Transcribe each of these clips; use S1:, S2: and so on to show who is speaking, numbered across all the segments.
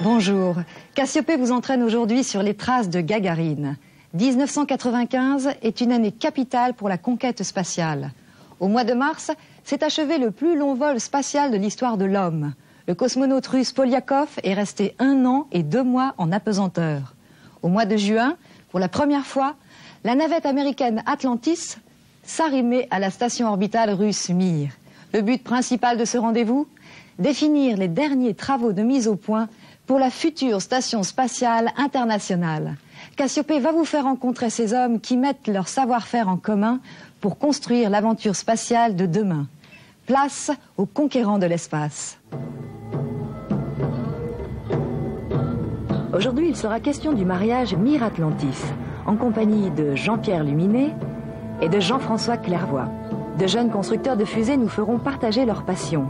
S1: Bonjour. Cassiopée vous entraîne aujourd'hui sur les traces de Gagarine. 1995 est une année capitale pour la conquête spatiale. Au mois de mars, s'est achevé le plus long vol spatial de l'histoire de l'homme. Le cosmonaute russe Polyakov est resté 1 an et 2 mois en apesanteur. Au mois de juin, pour la première fois, la navette américaine Atlantis s'arrimait à la station orbitale russe Mir. Le but principal de ce rendez-vous ? Définir les derniers travaux de mise au point pour la future station spatiale internationale. Cassiopée va vous faire rencontrer ces hommes qui mettent leur savoir-faire en commun pour construire l'aventure spatiale de demain. Place aux conquérants de l'espace. Aujourd'hui, il sera question du mariage Mir-Atlantis, en compagnie de Jean-Pierre Luminet et de Jean-François Clairvoy. De jeunes constructeurs de fusées nous feront partager leur passion.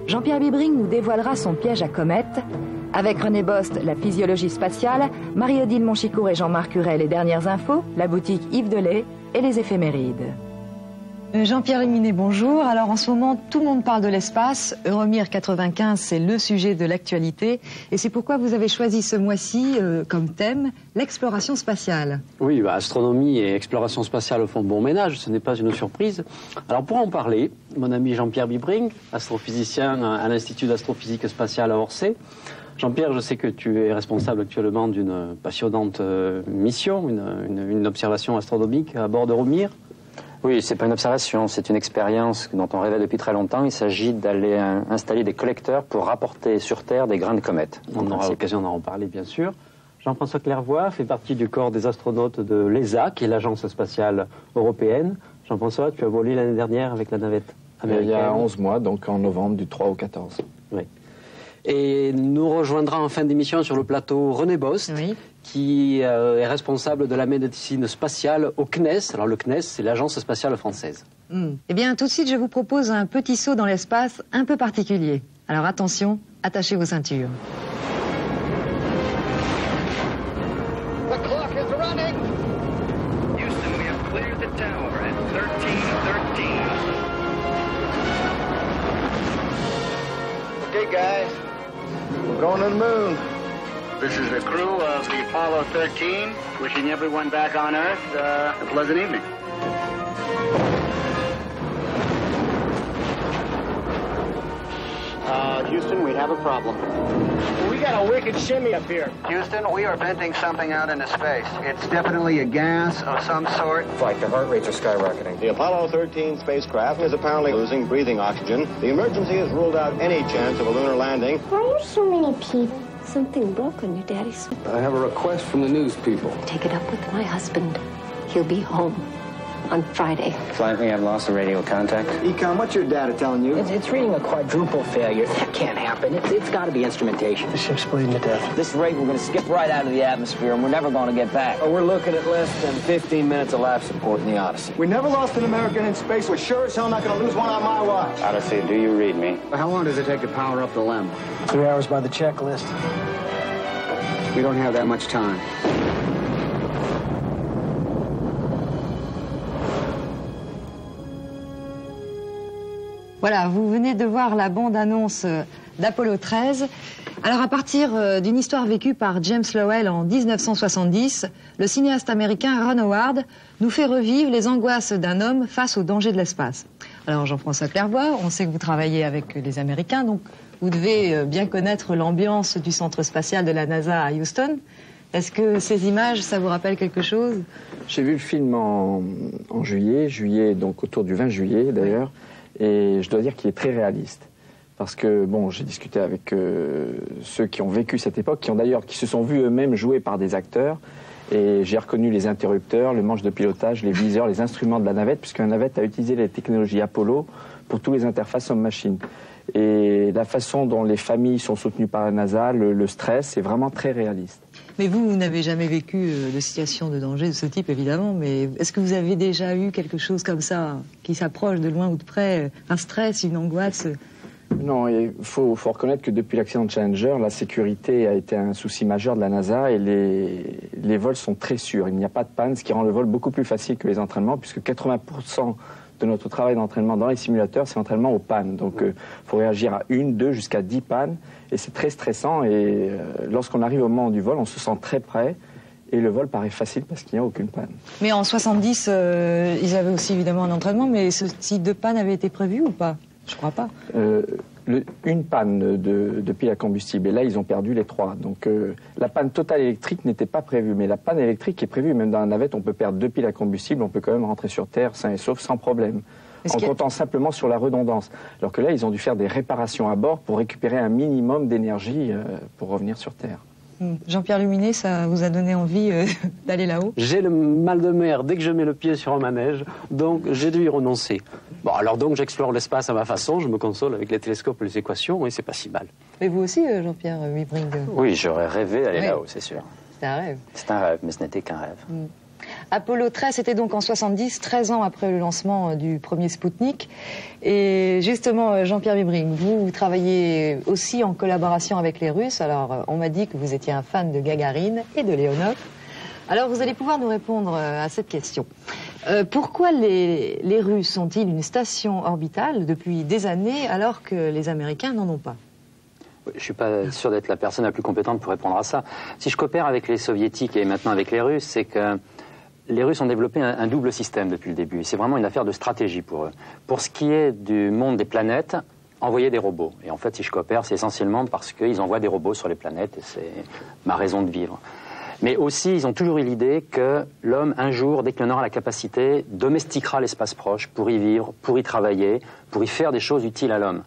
S1: Jean-Pierre Bibring nous dévoilera son piège à comète. Avec René Bost, la physiologie spatiale, Marie-Odile Monchicourt et Jean-Marc Hurel, les dernières infos, la boutique Yves Delay et les éphémérides. Jean-Pierre Luminet, bonjour. Alors en ce moment, tout le monde parle de l'espace. Euromir 95, c'est le sujet de l'actualité. Et c'est pourquoi vous avez choisi ce mois-ci comme thème l'exploration spatiale.
S2: Oui, astronomie et exploration spatiale font bon ménage, ce n'est pas une surprise. Alors pour en parler, mon ami Jean-Pierre Bibring, astrophysicien à l'Institut d'astrophysique spatiale à Orsay. Jean-Pierre, je sais que tu es responsable actuellement d'une passionnante mission, une observation astronomique à bord d'Euromir.
S3: Oui, c'est pas une observation, c'est une expérience dont on rêvait depuis très longtemps. Il s'agit d'aller installer des collecteurs pour rapporter sur Terre des grains de comètes.
S2: On aura l'occasion d'en reparler, bien sûr. Jean-François Clairvoy fait partie du corps des astronautes de l'ESA, qui est l'agence spatiale européenne. Jean-François, tu as volé l'année dernière avec la navette américaine.
S4: Il y a 11 mois, donc en novembre du 3 au 14.
S2: Oui. Et nous rejoindra en fin d'émission sur le plateau René Bost, oui, qui est responsable de la médecine spatiale au CNES. Alors le CNES, c'est l'Agence spatiale française.
S1: Eh bien, tout de suite, je vous propose un petit saut dans l'espace un peu particulier. Alors attention, attachez vos ceintures.
S5: The clock is running. Houston, we have cleared the tower at 13:13. Okay, guys. We're going to the moon. This is the crew of the Apollo 13, wishing everyone back on Earth a pleasant evening. Houston, we have a problem. We got a wicked shimmy up here. Houston, we are venting something out into space. It's definitely a gas of some sort.
S6: Like the heart rates are skyrocketing.
S7: The Apollo 13 spacecraft is apparently losing breathing oxygen. The emergency has ruled out any chance of a lunar landing.
S8: Why are so many people? Something broke on your daddy's.
S6: I have a request from the news people.
S8: Take it up with my husband. He'll be home on Friday.
S6: Flight, we have lost the radio contact.
S9: Econ, what's your data telling you?
S10: It's reading a quadruple failure. That can't happen. It's got to be instrumentation.
S9: The ship's bleeding to death.
S10: This rate, we're going to skip right out of the atmosphere, and we're never going to get back.
S6: Oh, we're looking at less than 15 minutes of life support in the Odyssey.
S9: We never lost an American in space. We're sure as hell not going to lose one on my watch.
S6: Odyssey, do you read me?
S9: How long does it take to power up the LEM? 3 hours by the checklist. We don't have that much time.
S1: Voilà, vous venez de voir la bande-annonce d'Apollo 13. Alors à partir d'une histoire vécue par James Lowell en 1970, le cinéaste américain Ron Howard nous fait revivre les angoisses d'un homme face aux dangers de l'espace. Alors Jean-François Clairvoy, on sait que vous travaillez avec les Américains, donc vous devez bien connaître l'ambiance du centre spatial de la NASA à Houston. Est-ce que ces images, ça vous rappelle quelque chose?
S4: J'ai vu le film en juillet, donc autour du 20 juillet d'ailleurs, et je dois dire qu'il est très réaliste. Parce que, bon, j'ai discuté avec ceux qui ont vécu cette époque, qui se sont vus eux-mêmes joués par des acteurs, Et j'ai reconnu les interrupteurs, le manche de pilotage, les viseurs, les instruments de la navette, puisque la navette a utilisé les technologies Apollo pour toutes les interfaces homme-machine. Et la façon dont les familles sont soutenues par la NASA, le stress, c'est vraiment très réaliste.
S1: Mais vous n'avez jamais vécu de situation de danger de ce type, évidemment, mais est-ce que vous avez déjà eu quelque chose comme ça, qui s'approche de loin ou de près, un stress, une angoisse?
S4: Non, il faut reconnaître que depuis l'accident de Challenger, la sécurité a été un souci majeur de la NASA et les vols sont très sûrs. Il n'y a pas de panne, ce qui rend le vol beaucoup plus facile que les entraînements, puisque 80% de notre travail d'entraînement dans les simulateurs, c'est l'entraînement aux pannes. Donc, il faut réagir à 1, 2, jusqu'à 10 pannes, et c'est très stressant. Et lorsqu'on arrive au moment du vol, on se sent très prêt, et le vol paraît facile parce qu'il n'y a aucune panne.
S1: Mais en 70, ils avaient aussi évidemment un entraînement, mais ce type de panne avait été prévu ou pas? Je crois pas. Une panne de pile à combustible, et là ils ont perdu les 3. Donc la panne totale électrique n'était pas prévue, mais la panne électrique est prévue. Même dans la navette, on peut perdre 2 piles à combustible, on peut quand même rentrer sur Terre sain et sauf sans problème, en comptant simplement sur la redondance. Alors que là, ils ont dû faire des réparations à bord pour récupérer un minimum d'énergie pour revenir sur Terre. Jean-Pierre Luminet, ça vous a donné envie d'aller là-haut?
S2: J'ai le mal de mer dès que je mets le pied sur un manège, donc j'ai dû y renoncer. Bon, alors donc j'explore l'espace à ma façon, je me console avec les télescopes et les équations, et c'est pas si mal.
S1: Et vous aussi, Jean-Pierre Wibring?
S3: Oui, j'aurais rêvé d'aller là-haut, c'est sûr.
S1: C'est un rêve.
S3: C'est un rêve, mais ce n'était qu'un rêve.
S1: Apollo 13, c'était donc en 70, 13 ans après le lancement du premier Spoutnik. Et justement, Jean-Pierre Wibring, vous travaillez aussi en collaboration avec les Russes. Alors, on m'a dit que vous étiez un fan de Gagarine et de Leonov. Alors, vous allez pouvoir nous répondre à cette question. Pourquoi les Russes ont-ils une station orbitale depuis des années alors que les Américains n'en ont pas?
S3: Je ne suis pas sûr d'être la personne la plus compétente pour répondre à ça. Si je coopère avec les Soviétiques et maintenant avec les Russes, c'est que les Russes ont développé un double système depuis le début. C'est vraiment une affaire de stratégie pour eux. Pour ce qui est du monde des planètes, envoyer des robots. Et en fait, si je coopère, c'est essentiellement parce qu'ils envoient des robots sur les planètes et c'est ma raison de vivre. Mais aussi, ils ont toujours eu l'idée que l'homme, un jour, dès qu'il en aura la capacité, domestiquera l'espace proche pour y vivre, pour y travailler, pour y faire des choses utiles à l'homme.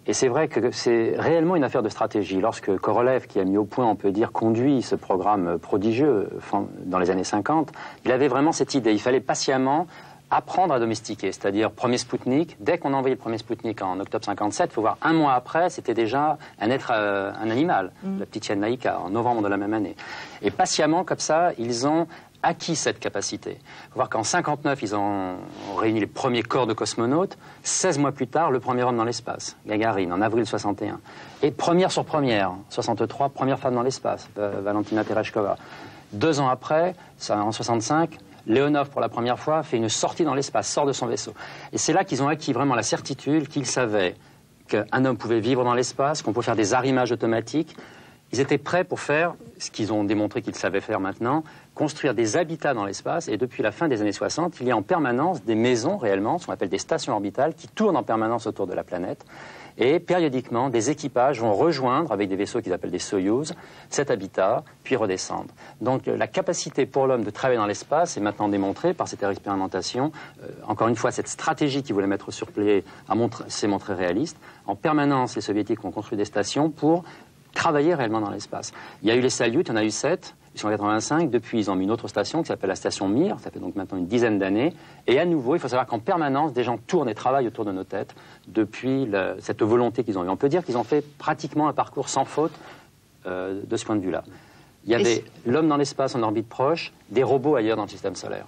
S3: Et c'est vrai que c'est réellement une affaire de stratégie. Lorsque Korolev, qui a mis au point, on peut dire, conduit ce programme prodigieux dans les années 50, il avait vraiment cette idée. Il fallait patiemment apprendre à domestiquer, c'est-à-dire premier Spoutnik. Dès qu'on a envoyé le premier Spoutnik en octobre 57, il faut voir un mois après, c'était déjà un animal, la petite chienne Laïka, en novembre de la même année. Et patiemment, comme ça, ils ont acquis cette capacité. Il faut voir qu'en 59, ils ont réuni les premiers corps de cosmonautes. 16 mois plus tard, le premier homme dans l'espace, Gagarine, en avril 61. Et première sur première, 63, première femme dans l'espace, Valentina Tereshkova. 2 ans après, en 65, Leonov, pour la première fois, fait une sortie dans l'espace, sort de son vaisseau. Et c'est là qu'ils ont acquis vraiment la certitude qu'ils savaient qu'un homme pouvait vivre dans l'espace, qu'on pouvait faire des arrimages automatiques. Ils étaient prêts pour faire ce qu'ils ont démontré qu'ils savaient faire maintenant, construire des habitats dans l'espace. Et depuis la fin des années 60, il y a en permanence des maisons réellement, ce qu'on appelle des stations orbitales, qui tournent en permanence autour de la planète. Et périodiquement, des équipages vont rejoindre, avec des vaisseaux qu'ils appellent des Soyouz, cet habitat, puis redescendre. Donc la capacité pour l'homme de travailler dans l'espace est maintenant démontrée par cette expérimentation. Encore une fois, cette stratégie qu'ils voulaient mettre sur pied s'est montrée réaliste. En permanence, les Soviétiques ont construit des stations pour travailler réellement dans l'espace. Il y a eu les Salyut, il y en a eu 7, ils sont en 85. Depuis, ils ont mis une autre station qui s'appelle la station Mir, ça fait donc maintenant une dizaine d'années. Et à nouveau, il faut savoir qu'en permanence, des gens tournent et travaillent autour de nos têtes depuis cette volonté qu'ils ont eue. On peut dire qu'ils ont fait pratiquement un parcours sans faute de ce point de vue-là. Il y avait l'homme dans l'espace en orbite proche, des robots ailleurs dans le système solaire.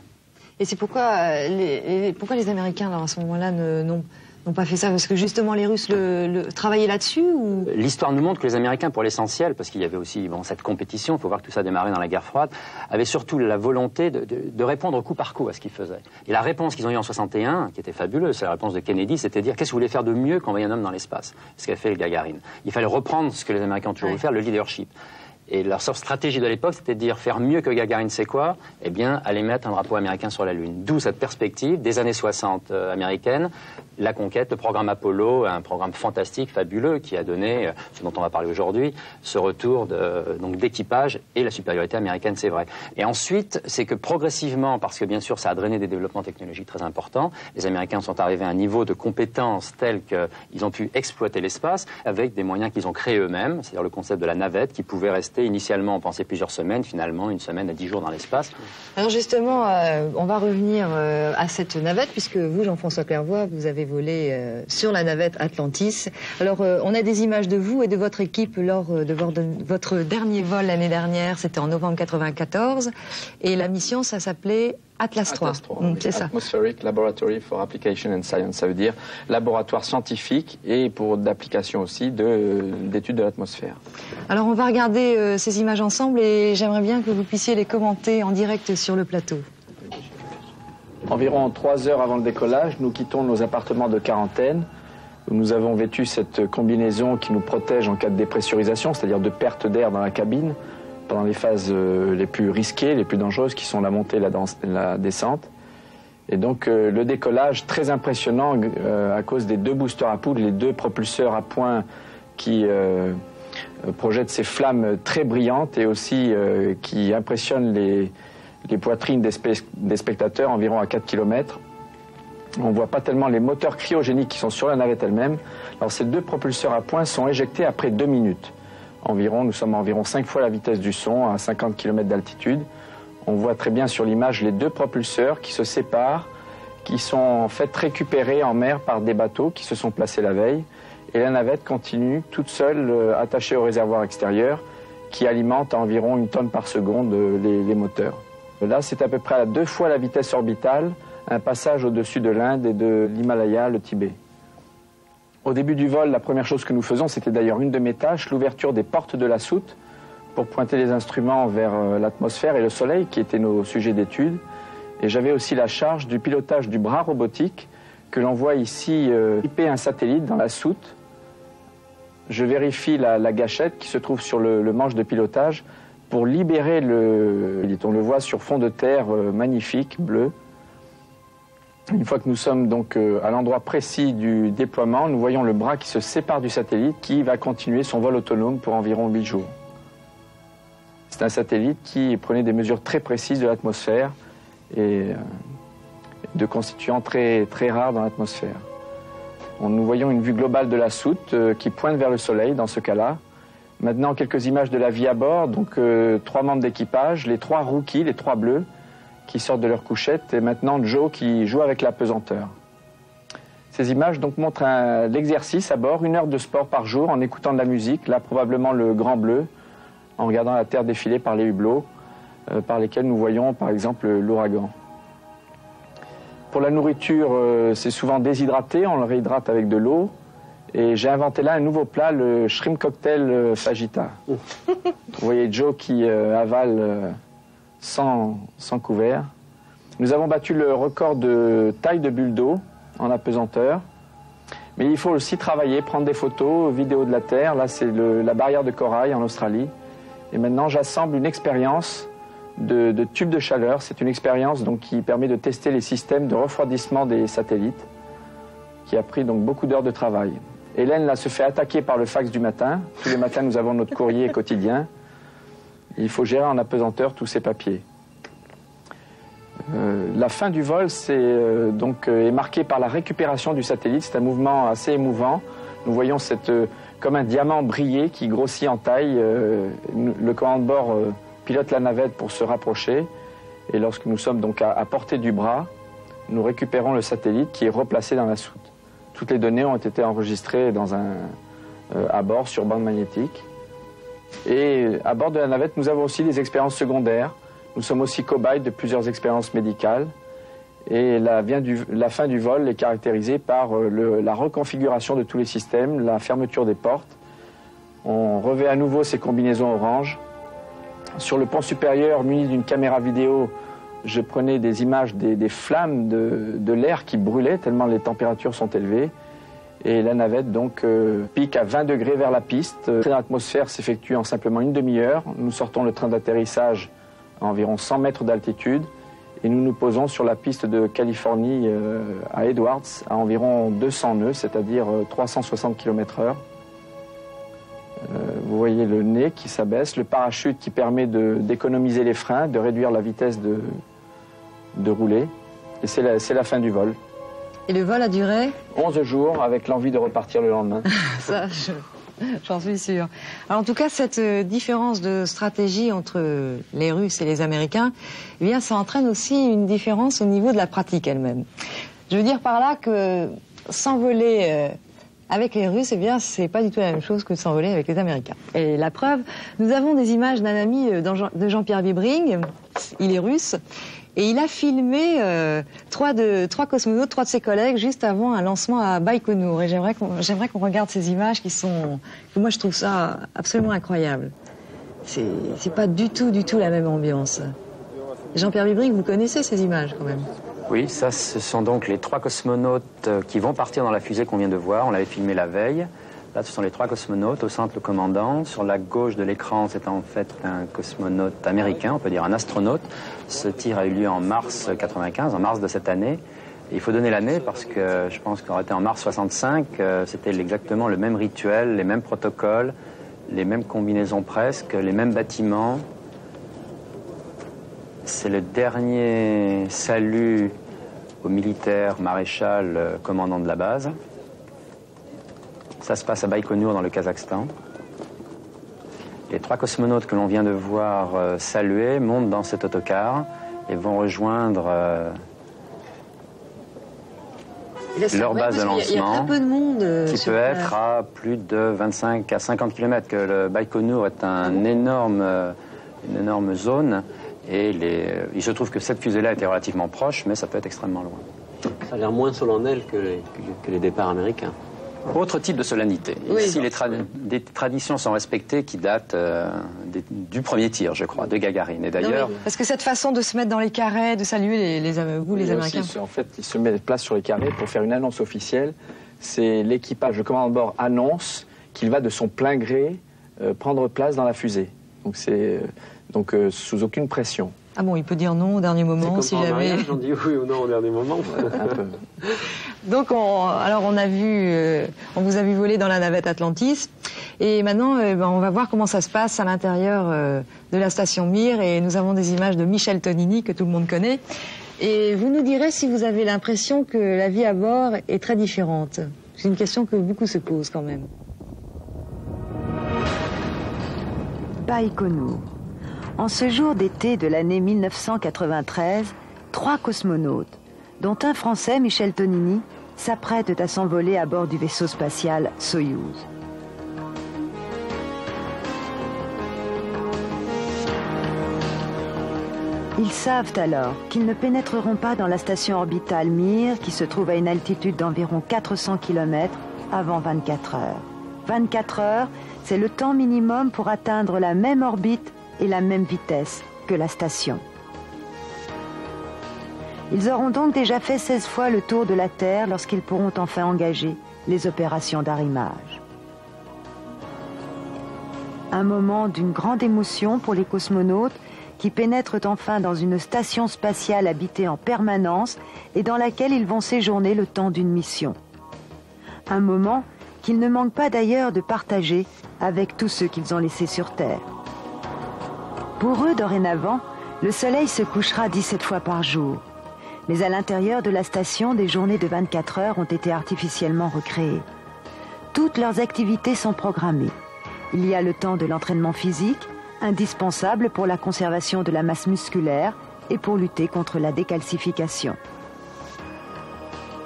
S1: Et c'est pourquoi les Américains, alors, à ce moment-là, n'ont pas fait ça, parce que justement les Russes travaillaient là-dessus ou...
S3: L'histoire nous montre que les Américains, pour l'essentiel, parce qu'il y avait aussi cette compétition, il faut voir que tout ça a démarré dans la guerre froide, avaient surtout la volonté de répondre coup par coup à ce qu'ils faisaient. Et la réponse qu'ils ont eue en 61, qui était fabuleuse, c'est la réponse de Kennedy, c'était de dire qu'est-ce que vous voulez faire de mieux qu'envoyer un homme dans l'espace, ce qu'a fait le Gagarine. Il fallait reprendre ce que les Américains ont toujours voulu faire, le leadership. Et leur seule stratégie de l'époque, c'était de dire faire mieux que Gagarine, c'est quoi? Eh bien, aller mettre un drapeau américain sur la Lune. D'où cette perspective des années 60 américaines, la conquête, le programme Apollo, un programme fantastique, fabuleux, qui a donné, ce dont on va parler aujourd'hui, ce retour d'équipage et la supériorité américaine, c'est vrai. Et ensuite, c'est que progressivement, parce que bien sûr, ça a drainé des développements technologiques très importants, les Américains sont arrivés à un niveau de compétence tel qu'ils ont pu exploiter l'espace avec des moyens qu'ils ont créés eux-mêmes, c'est-à-dire le concept de la navette qui pouvait rester rester. Initialement, on pensait plusieurs semaines, finalement, 1 semaine à 10 jours dans l'espace.
S1: Alors justement, on va revenir à cette navette, puisque vous, Jean-François Clairvoy, vous avez volé sur la navette Atlantis. Alors, on a des images de vous et de votre équipe lors de votre dernier vol l'année dernière, c'était en novembre 1994, et la mission, ça s'appelait Atlas 3. C'est ça.
S4: Atmospheric Laboratory for Application and Science, ça veut dire laboratoire scientifique et pour d'application aussi d'études de l'atmosphère.
S1: Alors on va regarder ces images ensemble et j'aimerais bien que vous puissiez les commenter en direct sur le plateau.
S4: Environ 3 heures avant le décollage, nous quittons nos appartements de quarantaine où nous avons vêtu cette combinaison qui nous protège en cas de dépressurisation, c'est-à-dire de perte d'air dans la cabine, pendant les phases les plus risquées, les plus dangereuses, qui sont la montée et la descente. Et donc le décollage, très impressionnant à cause des 2 boosters à poudre, les 2 propulseurs à poing qui projettent ces flammes très brillantes et aussi qui impressionnent les poitrines des spectateurs environ à 4 km. On ne voit pas tellement les moteurs cryogéniques qui sont sur la navette elle-même. Alors ces 2 propulseurs à poing sont éjectés après 2 minutes. Nous sommes à environ 5 fois la vitesse du son, à 50 km d'altitude. On voit très bien sur l'image les 2 propulseurs qui se séparent, qui sont en fait récupérés en mer par des bateaux qui se sont placés la veille. Et la navette continue toute seule, attachée au réservoir extérieur, qui alimente à environ 1 tonne par seconde les moteurs. Là, c'est à peu près à 2 fois la vitesse orbitale, un passage au-dessus de l'Inde et de l'Himalaya, le Tibet. Au début du vol, la première chose que nous faisons, c'était d'ailleurs une de mes tâches, l'ouverture des portes de la soute pour pointer les instruments vers l'atmosphère et le soleil, qui étaient nos sujets d'étude. Et j'avais aussi la charge du pilotage du bras robotique que l'on voit ici équiper un satellite dans la soute. Je vérifie la gâchette qui se trouve sur le manche de pilotage pour libérer on le voit sur fond de terre magnifique, bleu. Une fois que nous sommes donc à l'endroit précis du déploiement, nous voyons le bras qui se sépare du satellite qui va continuer son vol autonome pour environ 8 jours. C'est un satellite qui prenait des mesures très précises de l'atmosphère et de constituants très, très rares dans l'atmosphère. Nous voyons une vue globale de la soute qui pointe vers le soleil dans ce cas-là. Maintenant, quelques images de la vie à bord, donc 3 membres d'équipage, les 3 rookies, les 3 bleus, qui sortent de leur couchette, et maintenant Joe qui joue avec la pesanteur. Ces images donc montrent l'exercice à bord, 1 heure de sport par jour en écoutant de la musique, là probablement le Grand Bleu, en regardant la Terre défiler par les hublots, par lesquels nous voyons par exemple l'ouragan. Pour la nourriture, c'est souvent déshydraté, on le réhydrate avec de l'eau, et j'ai inventé là un nouveau plat, le shrimp cocktail fajita. Vous voyez Joe qui avale sans couvert. Nous avons battu le record de taille de bulle d'eau en apesanteur. Mais il faut aussi travailler, prendre des photos, vidéos de la Terre. Là, c'est la barrière de corail en Australie. Et maintenant, j'assemble une expérience de tubes de chaleur. C'est une expérience donc, qui permet de tester les systèmes de refroidissement des satellites, qui a pris donc beaucoup d'heures de travail. Hélène, là, se fait attaquer par le fax du matin. Tous les matins, nous avons notre courrier quotidien. Il faut gérer en apesanteur tous ces papiers. La fin du vol est marquée par la récupération du satellite. C'est un mouvement assez émouvant. Nous voyons comme un diamant briller qui grossit en taille. Le commandant de bord pilote la navette pour se rapprocher. Et lorsque nous sommes donc à portée du bras, nous récupérons le satellite qui est replacé dans la soute. Toutes les données ont été enregistrées à bord sur bande magnétique. Et à bord de la navette, nous avons aussi des expériences secondaires. Nous sommes aussi cobayes de plusieurs expériences médicales. Et la fin du vol est caractérisée par la reconfiguration de tous les systèmes, la fermeture des portes. On revêt à nouveau ces combinaisons orange. Sur le pont supérieur, muni d'une caméra vidéo, je prenais des images des flammes de l'air qui brûlait, tellement les températures sont élevées. Et la navette donc pique à 20 degrés vers la piste. Le train d'atmosphère s'effectue en simplement une demi-heure. Nous sortons le train d'atterrissage à environ 100 mètres d'altitude et nous nous posons sur la piste de Californie à Edwards à environ 200 nœuds, c'est-à-dire 360 km/h. Vous voyez le nez qui s'abaisse, le parachute qui permet d'économiser les freins, de réduire la vitesse de rouler. Et c'est la fin du vol.
S1: Et le vol a duré
S4: 11 jours avec l'envie de repartir le lendemain.
S1: Ça, J'en suis sûre. Alors en tout cas, cette différence de stratégie entre les Russes et les Américains, eh bien, ça entraîne aussi une différence au niveau de la pratique elle-même. Je veux dire par là que s'envoler avec les Russes, eh bien, c'est pas du tout la même chose que de s'envoler avec les Américains. Et la preuve, nous avons des images d'un ami de Jean-Pierre Bibring, il est russe, et il a filmé trois cosmonautes, 3 de ses collègues, juste avant un lancement à Baïkonour. Et j'aimerais qu'on regarde ces images que moi je trouve ça absolument incroyable. C'est pas du tout la même ambiance. Jean-Pierre Bibring, vous connaissez ces images quand même?
S3: Oui, ça, ce sont donc les 3 cosmonautes qui vont partir dans la fusée qu'on vient de voir. On l'avait filmé la veille. Là, ce sont les 3 cosmonautes. Au centre, le commandant. Sur la gauche de l'écran, c'est en fait un cosmonaute américain, on peut dire un astronaute. Ce tir a eu lieu en mars 95, en mars de cette année. Et il faut donner l'année parce que je pense qu'on aurait été en mars 65. C'était exactement le même rituel, les mêmes protocoles, les mêmes combinaisons presque, les mêmes bâtiments. C'est le dernier salut au militaire, maréchal, commandant de la base. Ça se passe à Baïkonour, dans le Kazakhstan. Les 3 cosmonautes que l'on vient de voir saluer montent dans cet autocar et vont rejoindre leur base de lancement.
S1: Il y a très peu de monde.
S3: Qui peut être à plus de 25 à 50 km. Que le Baïkonour est une énorme zone. Et il se trouve que cette fusée-là était relativement proche, mais ça peut être extrêmement loin.
S2: Ça a l'air moins solennel que les départs américains.
S3: Autre type de solennité.
S1: Oui,
S3: ici, des traditions sont respectées qui datent du premier tir, je crois, de Gagarine. Et d'ailleurs...
S1: Parce que cette façon de se mettre dans les carrés, de saluer les Américains...
S4: Aussi, en fait, ils se mettent place sur les carrés pour faire une annonce officielle. C'est l'équipage, le commandant de bord annonce qu'il va de son plein gré prendre place dans la fusée. Donc c'est... sous aucune pression.
S1: Ah bon, il peut dire non au dernier moment si jamais.
S2: On dit oui ou non au dernier moment.
S4: Un peu.
S1: Donc on vous a vu voler dans la navette Atlantis, et maintenant on va voir comment ça se passe à l'intérieur de la station Mir, et nous avons des images de Michel Tonini que tout le monde connaît. Et vous nous direz si vous avez l'impression que la vie à bord est très différente. C'est une question que beaucoup se posent quand même.
S11: Baïkonour. En ce jour d'été de l'année 1993, 3 cosmonautes, dont un Français, Michel Tonini, s'apprêtent à s'envoler à bord du vaisseau spatial Soyouz. Ils savent alors qu'ils ne pénétreront pas dans la station orbitale Mir, qui se trouve à une altitude d'environ 400 km, avant 24 heures. 24 heures, c'est le temps minimum pour atteindre la même orbite et la même vitesse que la station. Ils auront donc déjà fait 16 fois le tour de la Terre lorsqu'ils pourront enfin engager les opérations d'arrimage. Un moment d'une grande émotion pour les cosmonautes qui pénètrent enfin dans une station spatiale habitée en permanence et dans laquelle ils vont séjourner le temps d'une mission. Un moment qu'ils ne manquent pas d'ailleurs de partager avec tous ceux qu'ils ont laissés sur Terre. Pour eux, dorénavant, le soleil se couchera 17 fois par jour. Mais à l'intérieur de la station, des journées de 24 heures ont été artificiellement recréées. Toutes leurs activités sont programmées. Il y a le temps de l'entraînement physique, indispensable pour la conservation de la masse musculaire et pour lutter contre la décalcification.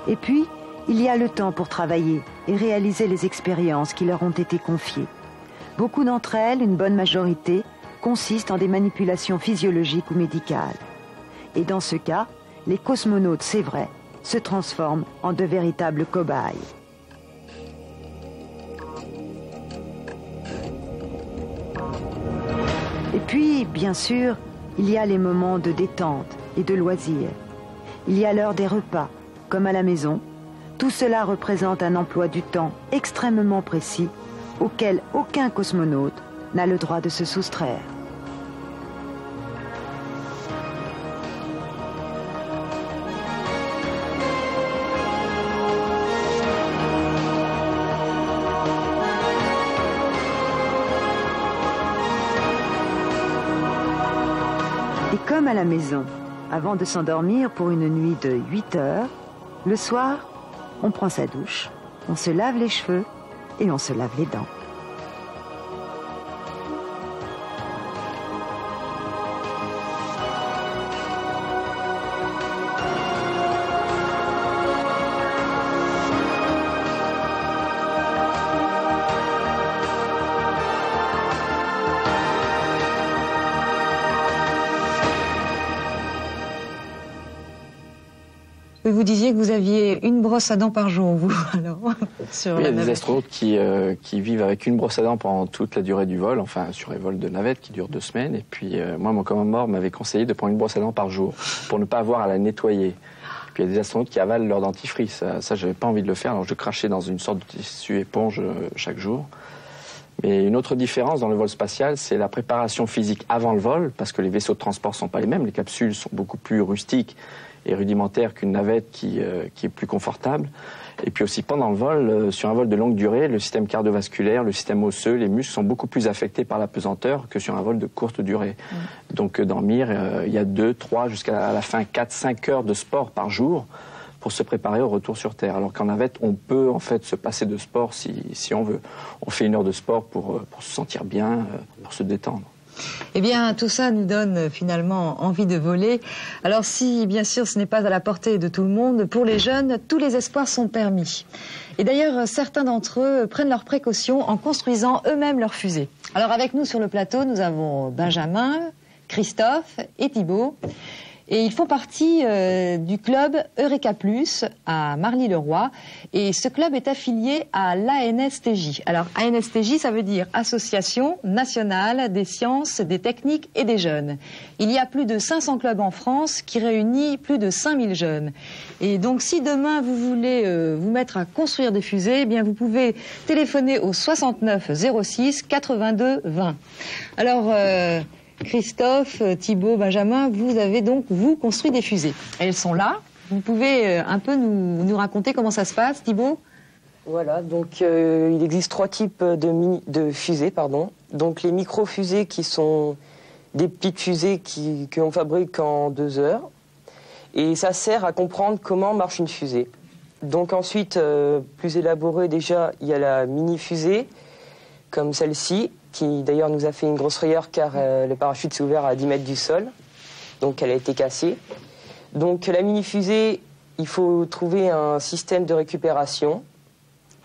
S11: Et puis, il y a le temps pour travailler et réaliser les expériences qui leur ont été confiées. Beaucoup d'entre elles, une bonne majorité, consistent en des manipulations physiologiques ou médicales. Et dans ce cas, les cosmonautes, c'est vrai, se transforment en de véritables cobayes. Et puis, bien sûr, il y a les moments de détente et de loisirs. Il y a l'heure des repas, comme à la maison. Tout cela représente un emploi du temps extrêmement précis auquel aucun cosmonaute n'a le droit de se soustraire. Et comme à la maison, avant de s'endormir pour une nuit de 8 heures, le soir, on prend sa douche, on se lave les cheveux et on se lave les dents.
S1: Vous disiez que vous aviez une brosse à dents par jour, vous, alors, sur
S4: oui, il y a
S1: la
S4: des astronautes qui vivent avec une brosse à dents pendant toute la durée du vol, enfin sur les vols de navette qui durent 2 semaines. Et puis moi, mon commandant m'avait conseillé de prendre une brosse à dents par jour pour ne pas avoir à la nettoyer. Et puis il y a des astronautes qui avalent leur dentifrice. Ça j'avais pas envie de le faire, alors je crachais dans une sorte de tissu éponge chaque jour. Mais une autre différence dans le vol spatial, c'est la préparation physique avant le vol, parce que les vaisseaux de transport sont pas les mêmes. Les capsules sont beaucoup plus rustiques et rudimentaire qu'une navette qui est plus confortable. Et puis aussi pendant le vol, sur un vol de longue durée, le système cardiovasculaire, le système osseux, les muscles sont beaucoup plus affectés par la pesanteur que sur un vol de courte durée. Donc dans Mir, il y a 2, 3, jusqu'à la fin 4, 5 heures de sport par jour pour se préparer au retour sur Terre. Alors qu'en navette, on peut en fait se passer de sport si on veut. On fait 1 heure de sport pour se sentir bien, pour se détendre.
S1: Eh bien, tout ça nous donne finalement envie de voler. Alors si, bien sûr, ce n'est pas à la portée de tout le monde, pour les jeunes, tous les espoirs sont permis. Et d'ailleurs, certains d'entre eux prennent leurs précautions en construisant eux-mêmes leurs fusées. Alors avec nous sur le plateau, nous avons Benjamin, Christophe et Thibaut. Et ils font partie du club Eureka Plus à Marly-le-Roi. Et ce club est affilié à l'ANSTJ. Alors ANSTJ, ça veut dire Association nationale des sciences, des techniques et des jeunes. Il y a plus de 500 clubs en France qui réunissent plus de 5000 jeunes. Et donc si demain vous voulez vous mettre à construire des fusées, eh bien vous pouvez téléphoner au 69 06 82 20. Alors... Christophe, Thibaut, Benjamin, vous avez donc, vous, construit des fusées. Elles sont là. Vous pouvez un peu nous raconter comment ça se passe, Thibaut ?
S12: Voilà, donc il existe 3 types de fusées, pardon. Donc les micro-fusées qui sont des petites fusées que l'on fabrique en 2 heures. Et ça sert à comprendre comment marche une fusée. Donc ensuite, plus élaboré déjà, il y a la mini-fusée, comme celle-ci, qui d'ailleurs nous a fait une grosse frayeur car le parachute s'est ouvert à 10 mètres du sol, donc elle a été cassée. Donc la mini-fusée, il faut trouver un système de récupération,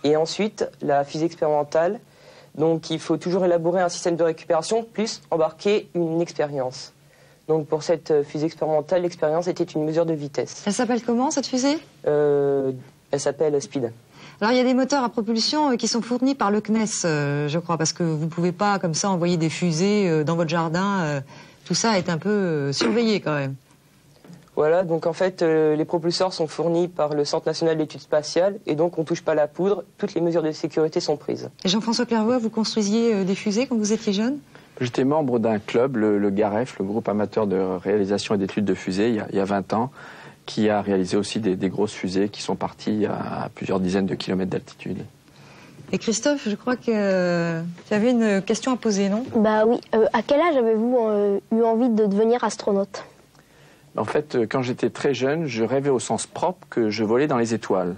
S12: et ensuite la fusée expérimentale, donc il faut toujours élaborer un système de récupération, plus embarquer une expérience. Donc pour cette fusée expérimentale, l'expérience était une mesure de vitesse.
S1: Elle s'appelle comment cette fusée ?
S12: Elle s'appelle Speed.
S1: Alors il y a des moteurs à propulsion qui sont fournis par le CNES, je crois, parce que vous ne pouvez pas comme ça envoyer des fusées dans votre jardin. Tout ça est un peu surveillé quand même.
S12: Voilà, donc en fait les propulseurs sont fournis par le Centre national d'études spatiales et donc on ne touche pas la poudre, toutes les mesures de sécurité sont prises. Et
S1: Jean-François Clairvaux, vous construisiez des fusées quand vous étiez jeune ?
S4: J'étais membre d'un club, le GAREF, le groupe amateur de réalisation et d'études de fusées, il y a 20 ans. Qui a réalisé aussi des grosses fusées qui sont parties à plusieurs dizaines de kilomètres d'altitude.
S1: Et Christophe, je crois que tu avais une question à poser, non ?
S13: Bah oui. À quel âge avez-vous eu envie de devenir astronaute ?
S4: En fait, quand j'étais très jeune, je rêvais au sens propre que je volais dans les étoiles.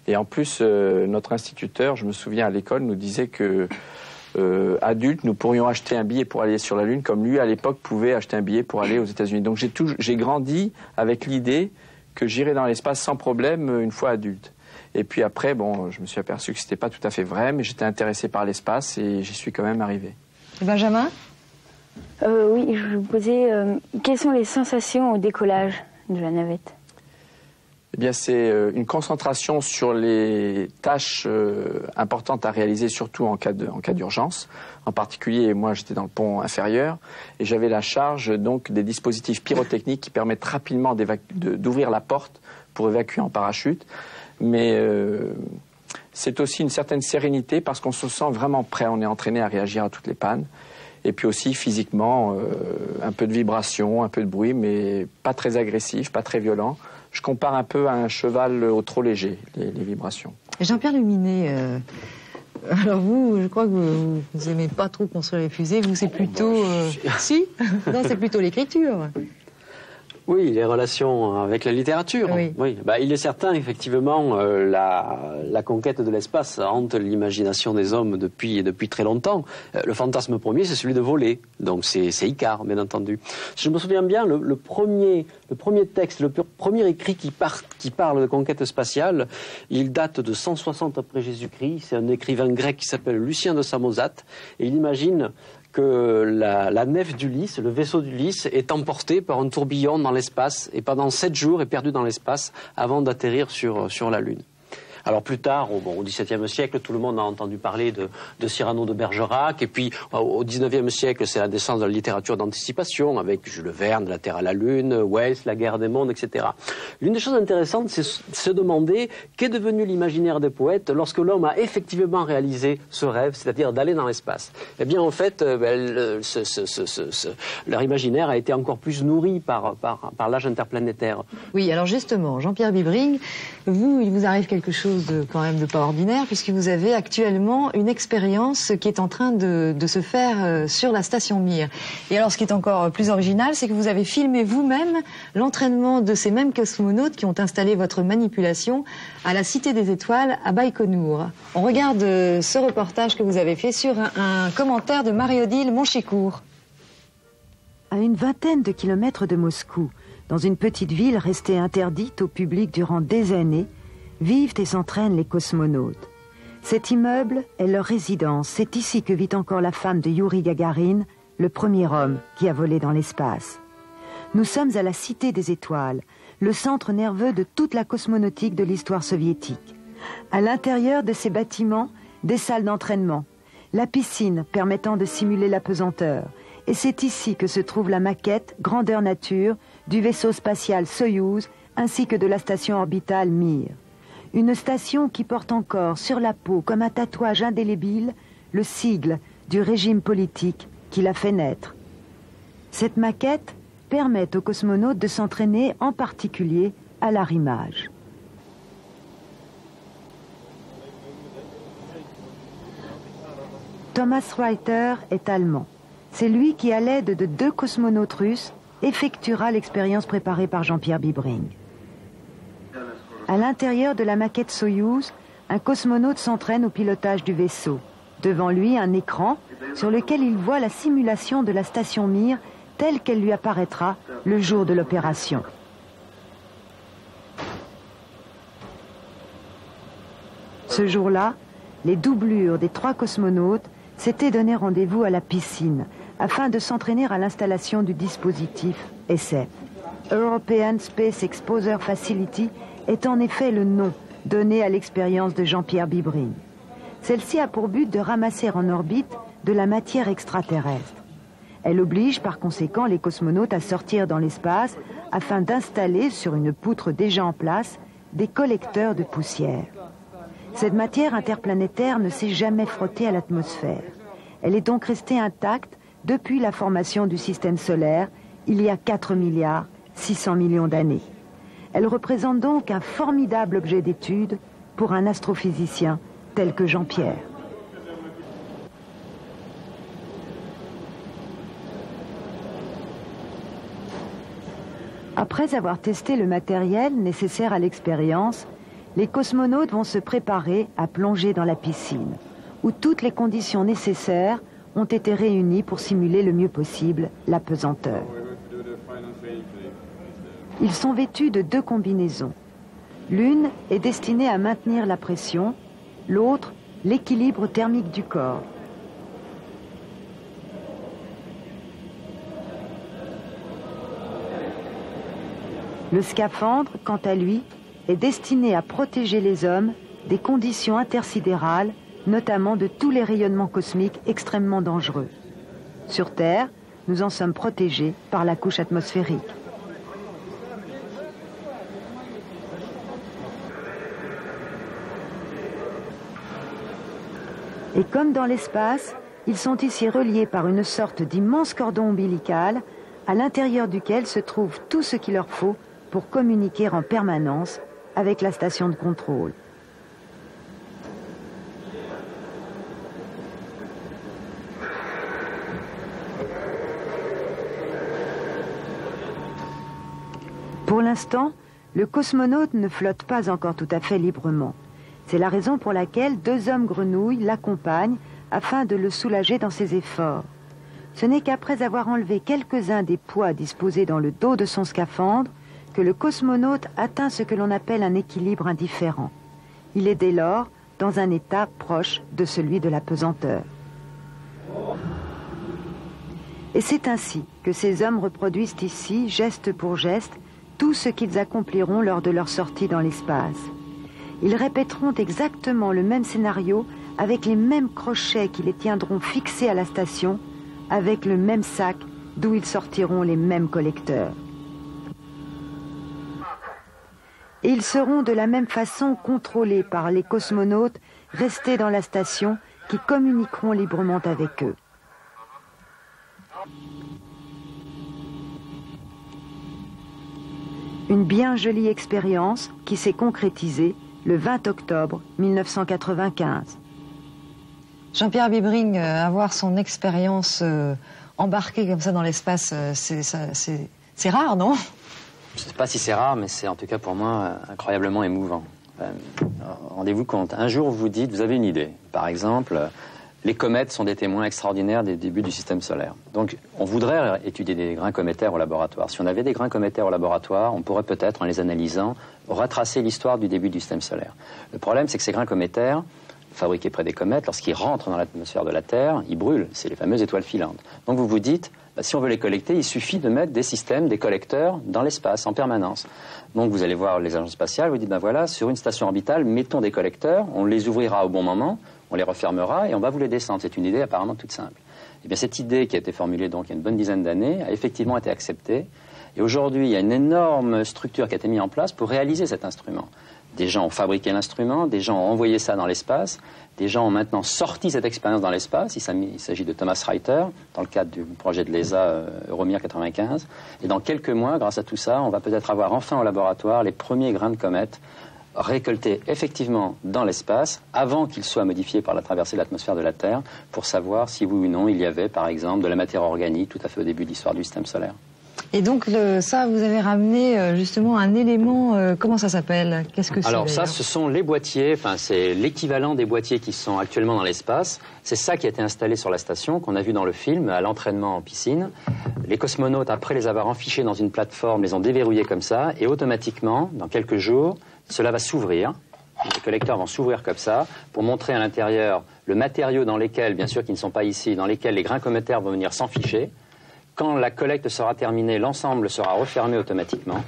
S4: Et en plus, notre instituteur, je me souviens à l'école, nous disait que adultes, nous pourrions acheter un billet pour aller sur la Lune, comme lui, à l'époque, pouvait acheter un billet pour aller aux États-Unis. Donc j'ai grandi avec l'idée que j'irais dans l'espace sans problème une fois adulte. Et puis après, bon, je me suis aperçu que c'était pas tout à fait vrai, mais j'étais intéressé par l'espace et j'y suis quand même arrivé.
S1: Et Benjamin ?
S14: Oui, je vous posais, quelles sont les sensations au décollage de la navette ?
S4: Eh bien, c'est une concentration sur les tâches importantes à réaliser, surtout en cas d'urgence. En particulier, moi, j'étais dans le pont inférieur et j'avais la charge donc des dispositifs pyrotechniques qui permettent rapidement d'ouvrir la porte pour évacuer en parachute. Mais c'est aussi une certaine sérénité parce qu'on se sent vraiment prêt. On est entraîné à réagir à toutes les pannes. Et puis aussi physiquement, un peu de vibration, un peu de bruit, mais pas très agressif, pas très violent. Je compare un peu à un cheval au trot léger, les vibrations.
S1: Jean-Pierre Luminet, alors vous, je crois que vous n'aimez pas trop construire les fusées. Vous, c'est plutôt... Si ? Non, c'est plutôt l'écriture.
S2: Oui, les relations avec la littérature. Oui. Bah, il est certain, effectivement, la conquête de l'espace hante l'imagination des hommes depuis très longtemps. Le fantasme premier, c'est celui de voler. Donc c'est Icare, bien entendu. Si je me souviens bien, le premier texte, le premier écrit qui parle de conquête spatiale, il date de 160 après Jésus-Christ. C'est un écrivain grec qui s'appelle Lucien de Samosate. Et il imagine que la nef d'Ulysse, le vaisseau d'Ulysse, est emporté par un tourbillon dans l'espace et pendant 7 jours est perdu dans l'espace avant d'atterrir sur la Lune. Alors plus tard, au XVIIe siècle, tout le monde a entendu parler de Cyrano de Bergerac, et puis au XIXe siècle, c'est la naissance de la littérature d'anticipation, avec Jules Verne, La Terre à la Lune, Wells, La Guerre des mondes, etc. L'une des choses intéressantes, c'est se demander qu'est devenu l'imaginaire des poètes lorsque l'homme a effectivement réalisé ce rêve, c'est-à-dire d'aller dans l'espace. Eh bien, en fait, leur imaginaire a été encore plus nourri par l'âge interplanétaire.
S1: Oui, alors justement, Jean-Pierre Bibring, il vous arrive quelque chose quand même de pas ordinaire, puisque vous avez actuellement une expérience qui est en train de se faire sur la station Mir. Et alors ce qui est encore plus original, c'est que vous avez filmé vous-même l'entraînement de ces mêmes cosmonautes qui ont installé votre manipulation à la Cité des Étoiles à Baïkonour. On regarde ce reportage que vous avez fait sur un commentaire de Marie-Odile Monchicourt.
S11: À une vingtaine de kilomètres de Moscou, dans une petite ville restée interdite au public durant des années, vivent et s'entraînent les cosmonautes. Cet immeuble est leur résidence. C'est ici que vit encore la femme de Youri Gagarin, le premier homme qui a volé dans l'espace. Nous sommes à la Cité des Étoiles, le centre nerveux de toute la cosmonautique de l'histoire soviétique. À l'intérieur de ces bâtiments, des salles d'entraînement, la piscine permettant de simuler la pesanteur. Et c'est ici que se trouve la maquette, grandeur nature, du vaisseau spatial Soyouz, ainsi que de la station orbitale Mir. Une station qui porte encore sur la peau, comme un tatouage indélébile, le sigle du régime politique qui l'a fait naître. Cette maquette permet aux cosmonautes de s'entraîner en particulier à l'arrimage. Thomas Reiter est allemand. C'est lui qui, à l'aide de 2 cosmonautes russes, effectuera l'expérience préparée par Jean-Pierre Bibring. À l'intérieur de la maquette Soyouz, un cosmonaute s'entraîne au pilotage du vaisseau. Devant lui, un écran sur lequel il voit la simulation de la station Mir telle qu'elle lui apparaîtra le jour de l'opération. Ce jour-là, les doublures des 3 cosmonautes s'étaient donné rendez-vous à la piscine afin de s'entraîner à l'installation du dispositif SF. European Space Exposure Facility est en effet le nom donné à l'expérience de Jean-Pierre Bibring. Celle-ci a pour but de ramasser en orbite de la matière extraterrestre. Elle oblige par conséquent les cosmonautes à sortir dans l'espace afin d'installer sur une poutre déjà en place des collecteurs de poussière. Cette matière interplanétaire ne s'est jamais frottée à l'atmosphère. Elle est donc restée intacte depuis la formation du système solaire il y a 4 milliards 600 millions d'années. Elle représente donc un formidable objet d'étude pour un astrophysicien tel que Jean-Pierre. Après avoir testé le matériel nécessaire à l'expérience, les cosmonautes vont se préparer à plonger dans la piscine, où toutes les conditions nécessaires ont été réunies pour simuler le mieux possible la pesanteur. Ils sont vêtus de 2 combinaisons. L'une est destinée à maintenir la pression, l'autre, l'équilibre thermique du corps. Le scaphandre, quant à lui, est destiné à protéger les hommes des conditions intersidérales, notamment de tous les rayonnements cosmiques extrêmement dangereux. Sur Terre, nous en sommes protégés par la couche atmosphérique. Et comme dans l'espace, ils sont ici reliés par une sorte d'immense cordon ombilical à l'intérieur duquel se trouve tout ce qu'il leur faut pour communiquer en permanence avec la station de contrôle. Pour l'instant, le cosmonaute ne flotte pas encore tout à fait librement. C'est la raison pour laquelle 2 hommes grenouilles l'accompagnent afin de le soulager dans ses efforts. Ce n'est qu'après avoir enlevé quelques-uns des poids disposés dans le dos de son scaphandre que le cosmonaute atteint ce que l'on appelle un équilibre indifférent. Il est dès lors dans un état proche de celui de la pesanteur. Et c'est ainsi que ces hommes reproduisent ici, geste pour geste, tout ce qu'ils accompliront lors de leur sortie dans l'espace. Ils répéteront exactement le même scénario avec les mêmes crochets qui les tiendront fixés à la station, avec le même sac d'où ils sortiront les mêmes collecteurs. Et ils seront de la même façon contrôlés par les cosmonautes restés dans la station qui communiqueront librement avec eux. Une bien jolie expérience qui s'est concrétisée le 20 octobre 1995.
S1: Jean-Pierre Bibring, avoir son expérience embarquée comme ça dans l'espace, c'est rare, non?
S3: Je ne sais pas si c'est rare, mais c'est en tout cas pour moi incroyablement émouvant. Rendez-vous compte, un jour vous dites, vous avez une idée. Par exemple, les comètes sont des témoins extraordinaires des débuts du système solaire. Donc on voudrait étudier des grains cométaires au laboratoire. Si on avait des grains cométaires au laboratoire, on pourrait peut-être, en les analysant, retracer l'histoire du début du système solaire. Le problème, c'est que ces grains cométaires, fabriqués près des comètes, lorsqu'ils rentrent dans l'atmosphère de la Terre, ils brûlent. C'est les fameuses étoiles filantes. Donc vous vous dites, si on veut les collecter, il suffit de mettre des systèmes, des collecteurs dans l'espace, en permanence. Donc vous allez voir les agences spatiales, vous dites, voilà, sur une station orbitale, mettons des collecteurs, on les ouvrira au bon moment, on les refermera et on va vous les descendre. C'est une idée apparemment toute simple. Eh bien, cette idée qui a été formulée donc il y a une bonne dizaine d'années a effectivement été acceptée. Et aujourd'hui, il y a une énorme structure qui a été mise en place pour réaliser cet instrument. Des gens ont fabriqué l'instrument, des gens ont envoyé ça dans l'espace, des gens ont maintenant sorti cette expérience dans l'espace. Il s'agit de Thomas Reiter, dans le cadre du projet de l'ESA Euromir 95. Et dans quelques mois, grâce à tout ça, on va peut-être avoir enfin au laboratoire les premiers grains de comètes récoltés effectivement dans l'espace avant qu'ils soient modifiés par la traversée de l'atmosphère de la Terre pour savoir si oui ou non il y avait par exemple de la matière organique tout à fait au début de l'histoire du système solaire.
S1: Et donc ça, vous avez ramené justement un élément, comment ça s'appelle? Qu'est-ce que c'est?
S3: Alors ça, ce sont les boîtiers, c'est l'équivalent des boîtiers qui sont actuellement dans l'espace. C'est ça qui a été installé sur la station, qu'on a vu dans le film, à l'entraînement en piscine. Les cosmonautes, après les avoir enfichés dans une plateforme, les ont déverrouillés comme ça, et automatiquement, dans quelques jours, cela va s'ouvrir. Les collecteurs vont s'ouvrir comme ça, pour montrer à l'intérieur le matériau dans lesquels, bien sûr qui ne sont pas ici, dans lesquels les grains cométaires vont venir s'enficher. Quand la collecte sera terminée, l'ensemble sera refermé automatiquement.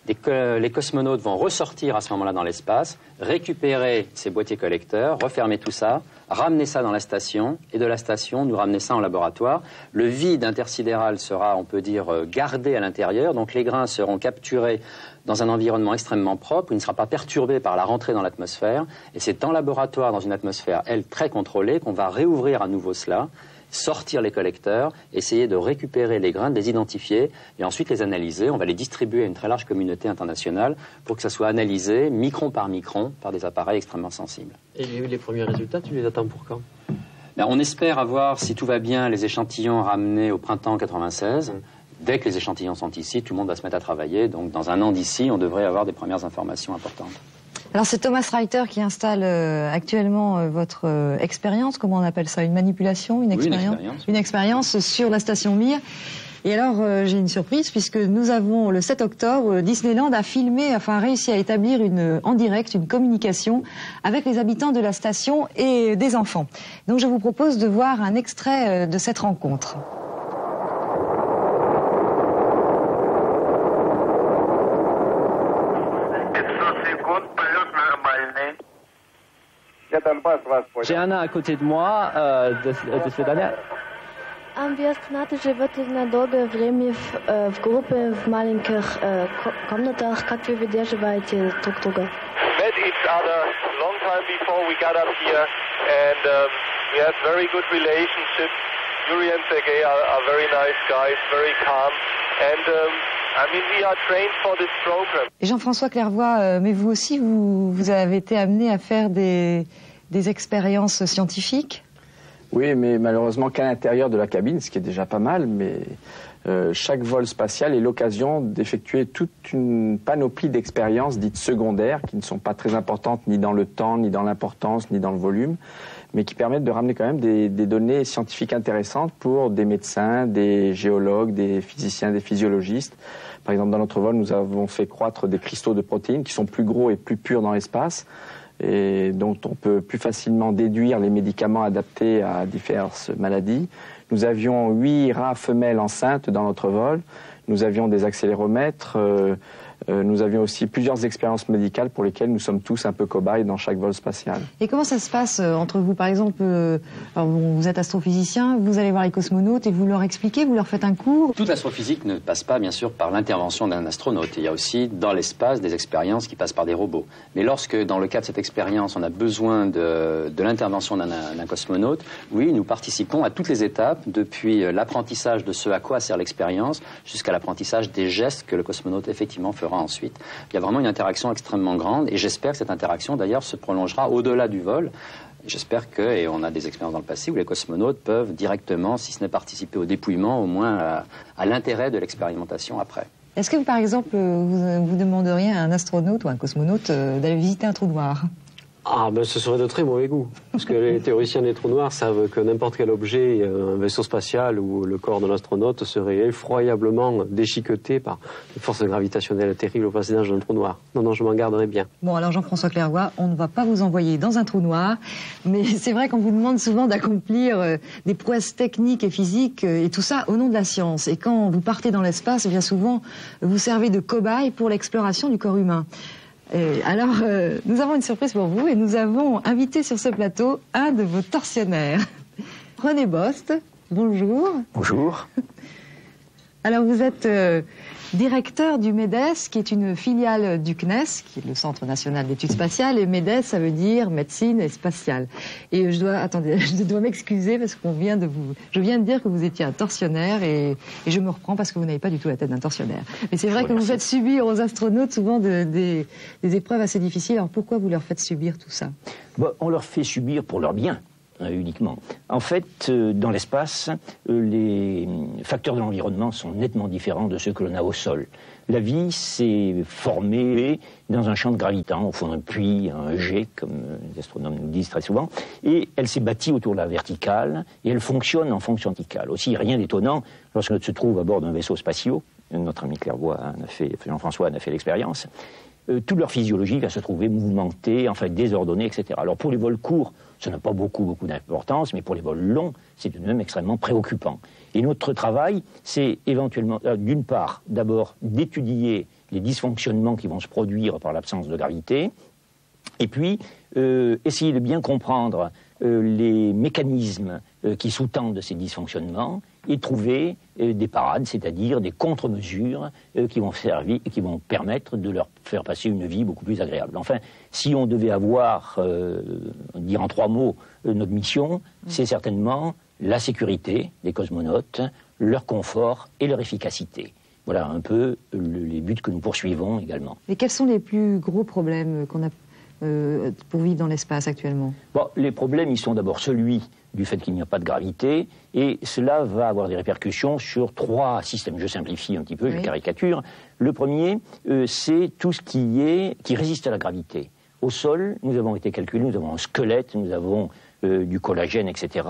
S3: Les cosmonautes vont ressortir à ce moment-là dans l'espace, récupérer ces boîtiers collecteurs, refermer tout ça, ramener ça dans la station, et de la station, nous ramener ça en laboratoire. Le vide intersidéral sera, on peut dire, gardé à l'intérieur, donc les grains seront capturés dans un environnement extrêmement propre, il ne sera pas perturbé par la rentrée dans l'atmosphère, et c'est en laboratoire, dans une atmosphère, elle, très contrôlée, qu'on va réouvrir à nouveau cela, sortir les collecteurs, essayer de récupérer les grains, de les identifier et ensuite les analyser. On va les distribuer à une très large communauté internationale pour que ça soit analysé micron par des appareils extrêmement sensibles.
S2: Et les premiers résultats, tu les attends pour quand?
S3: On espère avoir, si tout va bien, les échantillons ramenés au printemps 96. Dès que les échantillons sont ici, tout le monde va se mettre à travailler. Donc dans un an d'ici, on devrait avoir des premières informations importantes.
S1: Alors c'est Thomas Reiter qui installe actuellement votre expérience, comment on appelle ça, une manipulation, une expérience, une expérience sur la station Mir. Et alors j'ai une surprise puisque nous avons le 7 octobre, Disneyland a filmé, a réussi à établir en direct une communication avec les habitants de la station et des enfants. Donc je vous propose de voir un extrait de cette rencontre.
S2: J'ai Anna à côté de moi, de свидания.
S15: Вие споменате, че живеете на дълго време в група, в маленьких комнатах. Как ви видя живеете тук?
S16: Met each other long time before we got up here, and we have very good relationships. Yuri and Sergei are very nice guys, very calm, and we are trained for this program.
S1: Et Jean-François Clairvoy, mais vous aussi, vous avez été amené à faire des expériences scientifiques?
S4: Oui, mais malheureusement qu'à l'intérieur de la cabine, ce qui est déjà pas mal, mais chaque vol spatial est l'occasion d'effectuer toute une panoplie d'expériences dites secondaires, qui ne sont pas très importantes ni dans le temps, ni dans l'importance, ni dans le volume, mais qui permettent de ramener quand même des données scientifiques intéressantes pour des médecins, des géologues, des physiciens, des physiologistes. Par exemple, dans notre vol, nous avons fait croître des cristaux de protéines qui sont plus gros et plus purs dans l'espace, et dont on peut plus facilement déduire les médicaments adaptés à diverses maladies. Nous avions 8 rats femelles enceintes dans notre vol. Nous avions des accéléromètres. Nous avions aussi plusieurs expériences médicales pour lesquelles nous sommes tous un peu cobayes dans chaque vol spatial.
S1: Et comment ça se passe entre vous? Par exemple, vous êtes astrophysicien, vous allez voir les cosmonautes et vous leur expliquez, vous leur faites un cours?
S3: Toute l'astrophysique ne passe pas, bien sûr, par l'intervention d'un astronaute. Il y a aussi, dans l'espace, des expériences qui passent par des robots. Mais lorsque, dans le cas de cette expérience, on a besoin de l'intervention d'un cosmonaute, oui, nous participons à toutes les étapes, depuis l'apprentissage de ce à quoi sert l'expérience, jusqu'à l'apprentissage des gestes que le cosmonaute, effectivement, fera ensuite. Il y a vraiment une interaction extrêmement grande et j'espère que cette interaction d'ailleurs se prolongera au-delà du vol. J'espère que, et on a des expériences dans le passé où les cosmonautes peuvent directement, si ce n'est participer au dépouillement, au moins à l'intérêt de l'expérimentation après.
S1: Est-ce que, par exemple, vous demanderiez à un astronaute ou à un cosmonaute d'aller visiter un trou noir?
S2: Ah, ben ce serait de très mauvais goût. Parce que les théoriciens des trous noirs savent que n'importe quel objet, un vaisseau spatial ou le corps d'un astronaute serait effroyablement déchiqueté par les forces gravitationnelles terribles au passage d'un trou noir. Non, non, je m'en garderai bien.
S1: Bon, alors Jean-François Clairvoy, on ne va pas vous envoyer dans un trou noir, mais c'est vrai qu'on vous demande souvent d'accomplir des prouesses techniques et physiques et tout ça au nom de la science. Et quand vous partez dans l'espace, bien souvent, vous servez de cobaye pour l'exploration du corps humain. Alors, nous avons une surprise pour vous et nous avons invité sur ce plateau un de vos tortionnaires. René Bost, bonjour.
S17: Bonjour.
S1: Alors, vous êtes directeur du MEDES, qui est une filiale du CNES, qui est le Centre National d'Études Spatiales, et MEDES, ça veut dire médecine et spatiale. Et je dois m'excuser parce je viens de dire que vous étiez un tortionnaire et je me reprends parce que vous n'avez pas du tout la tête d'un tortionnaire. Mais c'est vrai que vous faites subir aux astronautes souvent des épreuves assez difficiles. Alors pourquoi vous leur faites subir tout ça?
S17: On leur fait subir pour leur bien. Uniquement. En fait, dans l'espace, les facteurs de l'environnement sont nettement différents de ceux que l'on a au sol. La vie s'est formée dans un champ de gravitant, au fond d'un puits, un jet, comme les astronomes nous disent très souvent, et elle s'est bâtie autour de la verticale, et elle fonctionne en fonction verticale. Aussi, rien d'étonnant lorsqu'on se trouve à bord d'un vaisseau spatial, notre ami Clairvoy Jean-François en a fait l'expérience, toute leur physiologie va se trouver mouvementée, enfin désordonnée, etc. Alors pour les vols courts, ça n'a pas beaucoup d'importance, mais pour les vols longs, c'est tout de même extrêmement préoccupant. Et notre travail, c'est éventuellement, d'une part, d'abord d'étudier les dysfonctionnements qui vont se produire par l'absence de gravité, et puis essayer de bien comprendre les mécanismes qui sous-tendent ces dysfonctionnements et trouver des parades, c'est-à-dire des contre-mesures qui vont servir et qui vont permettre de leur faire passer une vie beaucoup plus agréable. Enfin, si on devait dire en 3 mots notre mission, c'est certainement la sécurité des cosmonautes, leur confort et leur efficacité. Voilà un peu les buts que nous poursuivons également.
S1: Et quels sont les plus gros problèmes qu'on a pour vivre dans l'espace actuellement?
S17: Les problèmes, ils sont d'abord celui du fait qu'il n'y a pas de gravité, et cela va avoir des répercussions sur 3 systèmes. Je simplifie un petit peu, je caricature. Le premier, c'est tout ce qui résiste à la gravité. Au sol, nous avons été calculés, nous avons un squelette, nous avons du collagène, etc.,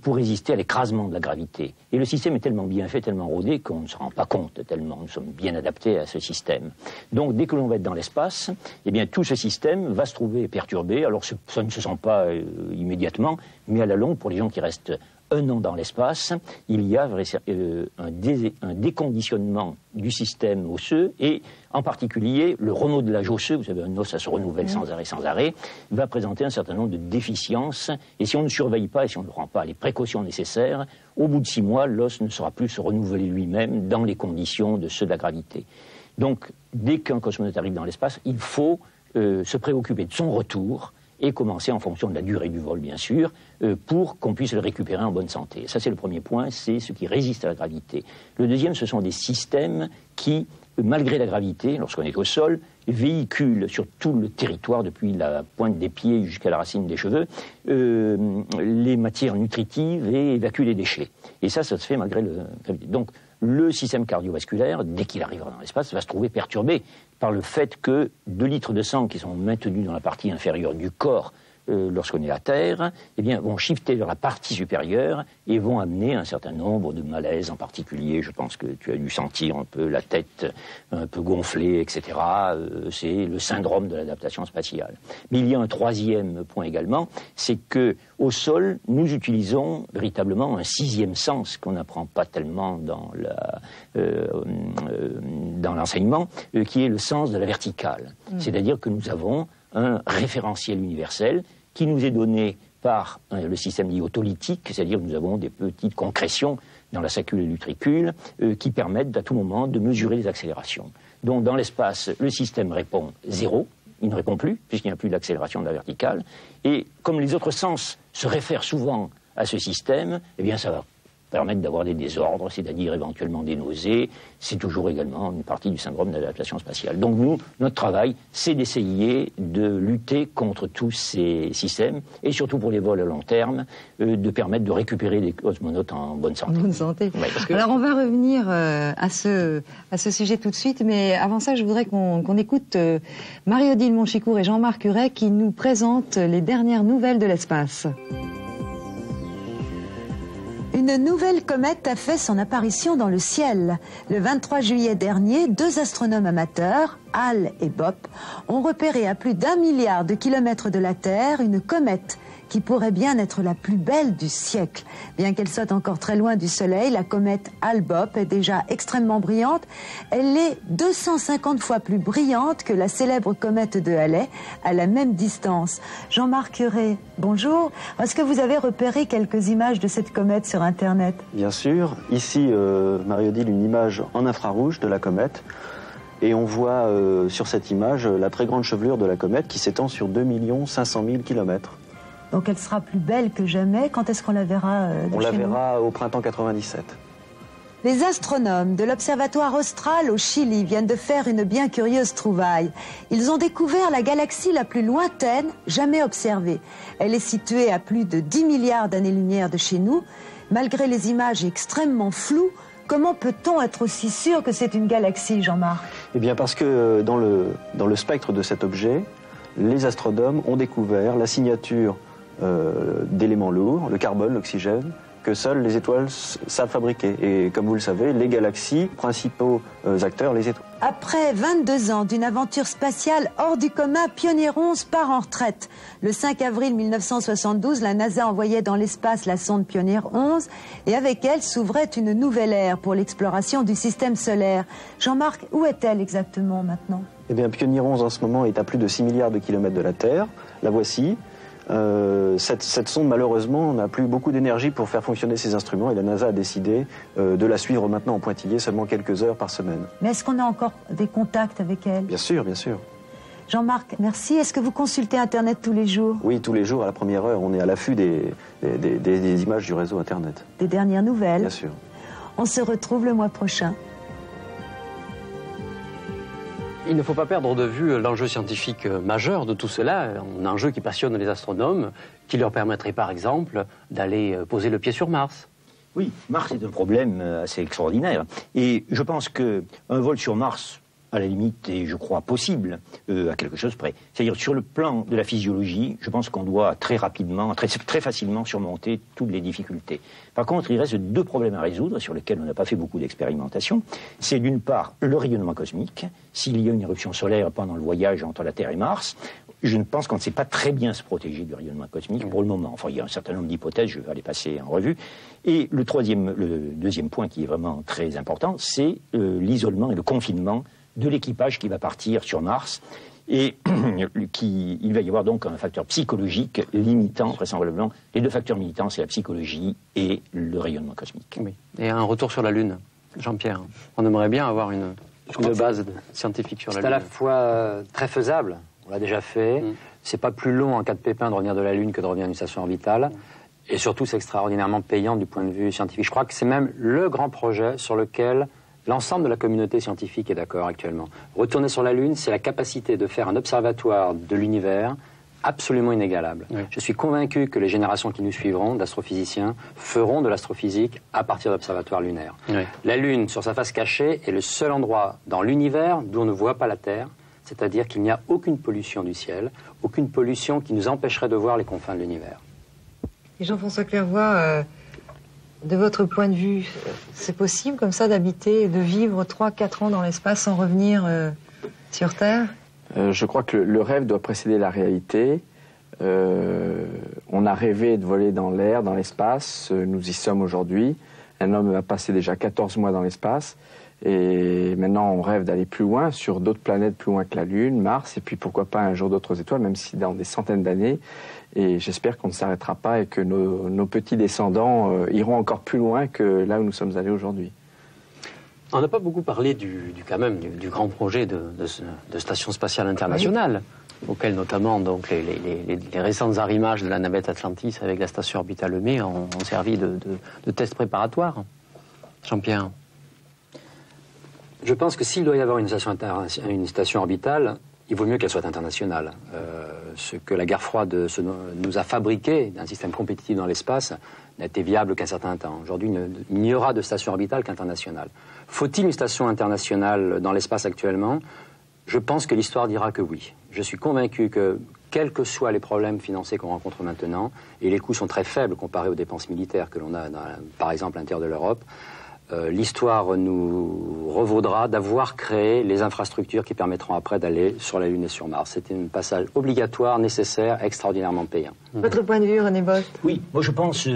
S17: pour résister à l'écrasement de la gravité. Et le système est tellement bien fait, tellement rodé, qu'on ne se rend pas compte tellement nous sommes bien adaptés à ce système. Donc, dès que l'on va être dans l'espace, eh bien, tout ce système va se trouver perturbé. Alors, ça ne se sent pas immédiatement, mais à la longue, pour les gens qui restent 1 an dans l'espace, il y a un déconditionnement du système osseux et en particulier le remodelage osseux, vous savez, un os ça se renouvelle sans arrêt, va présenter un certain nombre de déficiences et si on ne surveille pas et si on ne prend pas les précautions nécessaires, au bout de 6 mois, l'os ne saura plus se renouveler lui-même dans les conditions de ceux de la gravité. Donc, dès qu'un cosmonaute arrive dans l'espace, il faut se préoccuper de son retour et commencer en fonction de la durée du vol, bien sûr, pour qu'on puisse le récupérer en bonne santé. Ça, c'est le premier point, c'est ce qui résiste à la gravité. Le deuxième, ce sont des systèmes qui, malgré la gravité, lorsqu'on est au sol, véhiculent sur tout le territoire, depuis la pointe des pieds jusqu'à la racine des cheveux, les matières nutritives et évacuent les déchets. Et ça se fait malgré la gravité. Donc, le système cardiovasculaire, dès qu'il arrivera dans l'espace, va se trouver perturbé par le fait que 2 litres de sang qui sont maintenus dans la partie inférieure du corps lorsqu'on est à terre, eh bien, vont shifter vers la partie supérieure et vont amener un certain nombre de malaises. En particulier, je pense que tu as dû sentir un peu la tête un peu gonflée, etc. C'est le syndrome de l'adaptation spatiale. Mais il y a un troisième point également, c'est que au sol, nous utilisons véritablement un sixième sens qu'on n'apprend pas tellement dans l'enseignement, qui est le sens de la verticale. C'est-à-dire que nous avons un référentiel universel qui nous est donné par le système dit autolytique, c'est-à-dire que nous avons des petites concrétions dans la sacule et l'utricule qui permettent à tout moment de mesurer les accélérations. Donc dans l'espace, le système répond 0, il ne répond plus, puisqu'il n'y a plus d'accélération de la verticale, et comme les autres sens se réfèrent souvent à ce système, eh bien ça va permettre d'avoir des désordres, c'est-à-dire éventuellement des nausées. C'est toujours également une partie du syndrome de l'adaptation spatiale. Donc nous, notre travail, c'est d'essayer de lutter contre tous ces systèmes, et surtout pour les vols à long terme, de permettre de récupérer des cosmonautes en bonne santé.
S1: Bonne santé.
S17: Ouais, parce que...
S1: Alors on va revenir à ce sujet tout de suite, mais avant ça, je voudrais qu'on écoute Marie-Odile Monchicourt et Jean-Marc Huret qui nous présentent les dernières nouvelles de l'espace.
S11: Une nouvelle comète a fait son apparition dans le ciel. Le 23 juillet dernier, 2 astronomes amateurs, Hal et Bopp, ont repéré à plus d'1 milliard de kilomètres de la Terre une comète qui pourrait bien être la plus belle du siècle. Bien qu'elle soit encore très loin du Soleil, la comète Hale-Bopp est déjà extrêmement brillante. Elle est 250 fois plus brillante que la célèbre comète de Halley, à la même distance. Jean-Marc Huret, bonjour. Est-ce que vous avez repéré quelques images de cette comète sur Internet?
S18: Bien sûr. Ici, Marie-Odile, une image en infrarouge de la comète. Et on voit sur cette image la très grande chevelure de la comète qui s'étend sur 2 500 000 kilomètres.
S11: Donc elle sera plus belle que jamais. Quand est-ce qu'on la verra
S18: On la verra au printemps 97.
S11: Les astronomes de l'Observatoire Austral au Chili viennent de faire une bien curieuse trouvaille. Ils ont découvert la galaxie la plus lointaine jamais observée. Elle est située à plus de 10 milliards d'années-lumière de chez nous. Malgré les images extrêmement floues, comment peut-on être aussi sûr que c'est une galaxie, Jean-Marc?
S18: Eh bien parce que dans le spectre de cet objet, les astronomes ont découvert la signature d'éléments lourds, le carbone, l'oxygène, que seules les étoiles savent fabriquer. Et comme vous le savez, les galaxies, principaux acteurs, les étoiles.
S11: Après 22 ans d'une aventure spatiale hors du commun, Pioneer 11 part en retraite. Le 5 avril 1972, la NASA envoyait dans l'espace la sonde Pioneer 11 et avec elle s'ouvrait une nouvelle ère pour l'exploration du système solaire. Jean-Marc, où est-elle exactement maintenant?
S18: Eh bien, Pioneer 11 en ce moment est à plus de 6 milliards de kilomètres de la Terre. La voici. Cette sonde, malheureusement, n'a plus beaucoup d'énergie pour faire fonctionner ses instruments et la NASA a décidé de la suivre maintenant en pointillé seulement quelques heures par semaine.
S11: Mais est-ce qu'on a encore des contacts avec elle?
S18: Bien sûr, bien sûr.
S11: Jean-Marc, merci. Est-ce que vous consultez Internet tous les jours?
S18: Oui, tous les jours, à la première heure, on est à l'affût des images du réseau Internet.
S11: Des dernières nouvelles?
S18: Bien sûr.
S11: On se retrouve le mois prochain.
S2: Il ne faut pas perdre de vue l'enjeu scientifique majeur de tout cela, un enjeu qui passionne les astronomes, qui leur permettrait par exemple d'aller poser le pied sur Mars.
S17: Oui, Mars est un problème assez extraordinaire. Et je pense qu'un vol sur Mars, à la limite, est, je crois, possible à quelque chose près. C'est-à-dire, sur le plan de la physiologie, je pense qu'on doit très rapidement, très facilement surmonter toutes les difficultés. Par contre, il reste 2 problèmes à résoudre sur lesquels on n'a pas fait beaucoup d'expérimentation. C'est d'une part le rayonnement cosmique. S'il y a une éruption solaire pendant le voyage entre la Terre et Mars, je pense qu'on ne sait pas très bien se protéger du rayonnement cosmique pour le moment. Enfin, il y a un certain nombre d'hypothèses, je vais les passer en revue. Et le deuxième point qui est vraiment très important, c'est l'isolement et le confinement de l'équipage qui va partir sur Mars. Et il va y avoir donc un facteur psychologique limitant, vraisemblablement. Les 2 facteurs limitants, c'est la psychologie et le rayonnement cosmique.
S2: Oui. Et un retour sur la Lune, Jean-Pierre. On aimerait bien avoir une base scientifique sur la Lune.
S3: C'est à la fois très faisable, on l'a déjà fait. C'est pas plus long en cas de pépin de revenir de la Lune que de revenir d'une station orbitale. Et surtout, c'est extraordinairement payant du point de vue scientifique. Je crois que c'est même le grand projet sur lequel l'ensemble de la communauté scientifique est d'accord actuellement. Retourner sur la Lune, c'est la capacité de faire un observatoire de l'univers absolument inégalable. Oui. Je suis convaincu que les générations qui nous suivront, d'astrophysiciens, feront de l'astrophysique à partir d'observatoires lunaires. Oui. La Lune, sur sa face cachée, est le seul endroit dans l'univers d'où on ne voit pas la Terre. C'est-à-dire qu'il n'y a aucune pollution du ciel, aucune pollution qui nous empêcherait de voir les confins de l'univers.
S1: Et Jean-François Clairvoy, de votre point de vue, c'est possible comme ça d'habiter, de vivre 3-4 ans dans l'espace sans revenir sur Terre?
S4: Je crois que le rêve doit précéder la réalité. On a rêvé de voler dans l'air, dans l'espace, nous y sommes aujourd'hui. Un homme a passé déjà 14 mois dans l'espace. Et maintenant, on rêve d'aller plus loin, sur d'autres planètes plus loin que la Lune, Mars, et puis pourquoi pas un jour d'autres étoiles, même si dans des centaines d'années. Et j'espère qu'on ne s'arrêtera pas et que nos petits descendants iront encore plus loin que là où nous sommes allés aujourd'hui.
S2: On n'a pas beaucoup parlé quand même du grand projet de station spatiale internationale, auquel notamment donc, les récents arrimages de la navette Atlantis avec la station orbitale Mir ont servi de test préparatoire. Jean-Pierre?
S3: Je pense que s'il doit y avoir une station orbitale, il vaut mieux qu'elle soit internationale. Ce que la guerre froide nous a fabriqué, d'un système compétitif dans l'espace, n'a été viable qu'un certain temps. Aujourd'hui, il n'y aura de station orbitale qu'internationale. Faut-il une station internationale dans l'espace actuellement? Je pense que l'histoire dira que oui. Je suis convaincu que, quels que soient les problèmes financiers qu'on rencontre maintenant, et les coûts sont très faibles comparés aux dépenses militaires que l'on a, par exemple, à l'intérieur de l'Europe, l'histoire nous revaudra d'avoir créé les infrastructures qui permettront après d'aller sur la Lune et sur Mars. C'est un passage obligatoire, nécessaire, extraordinairement payant.
S1: Votre point de vue, René Bost? Oui,
S17: moi je pense,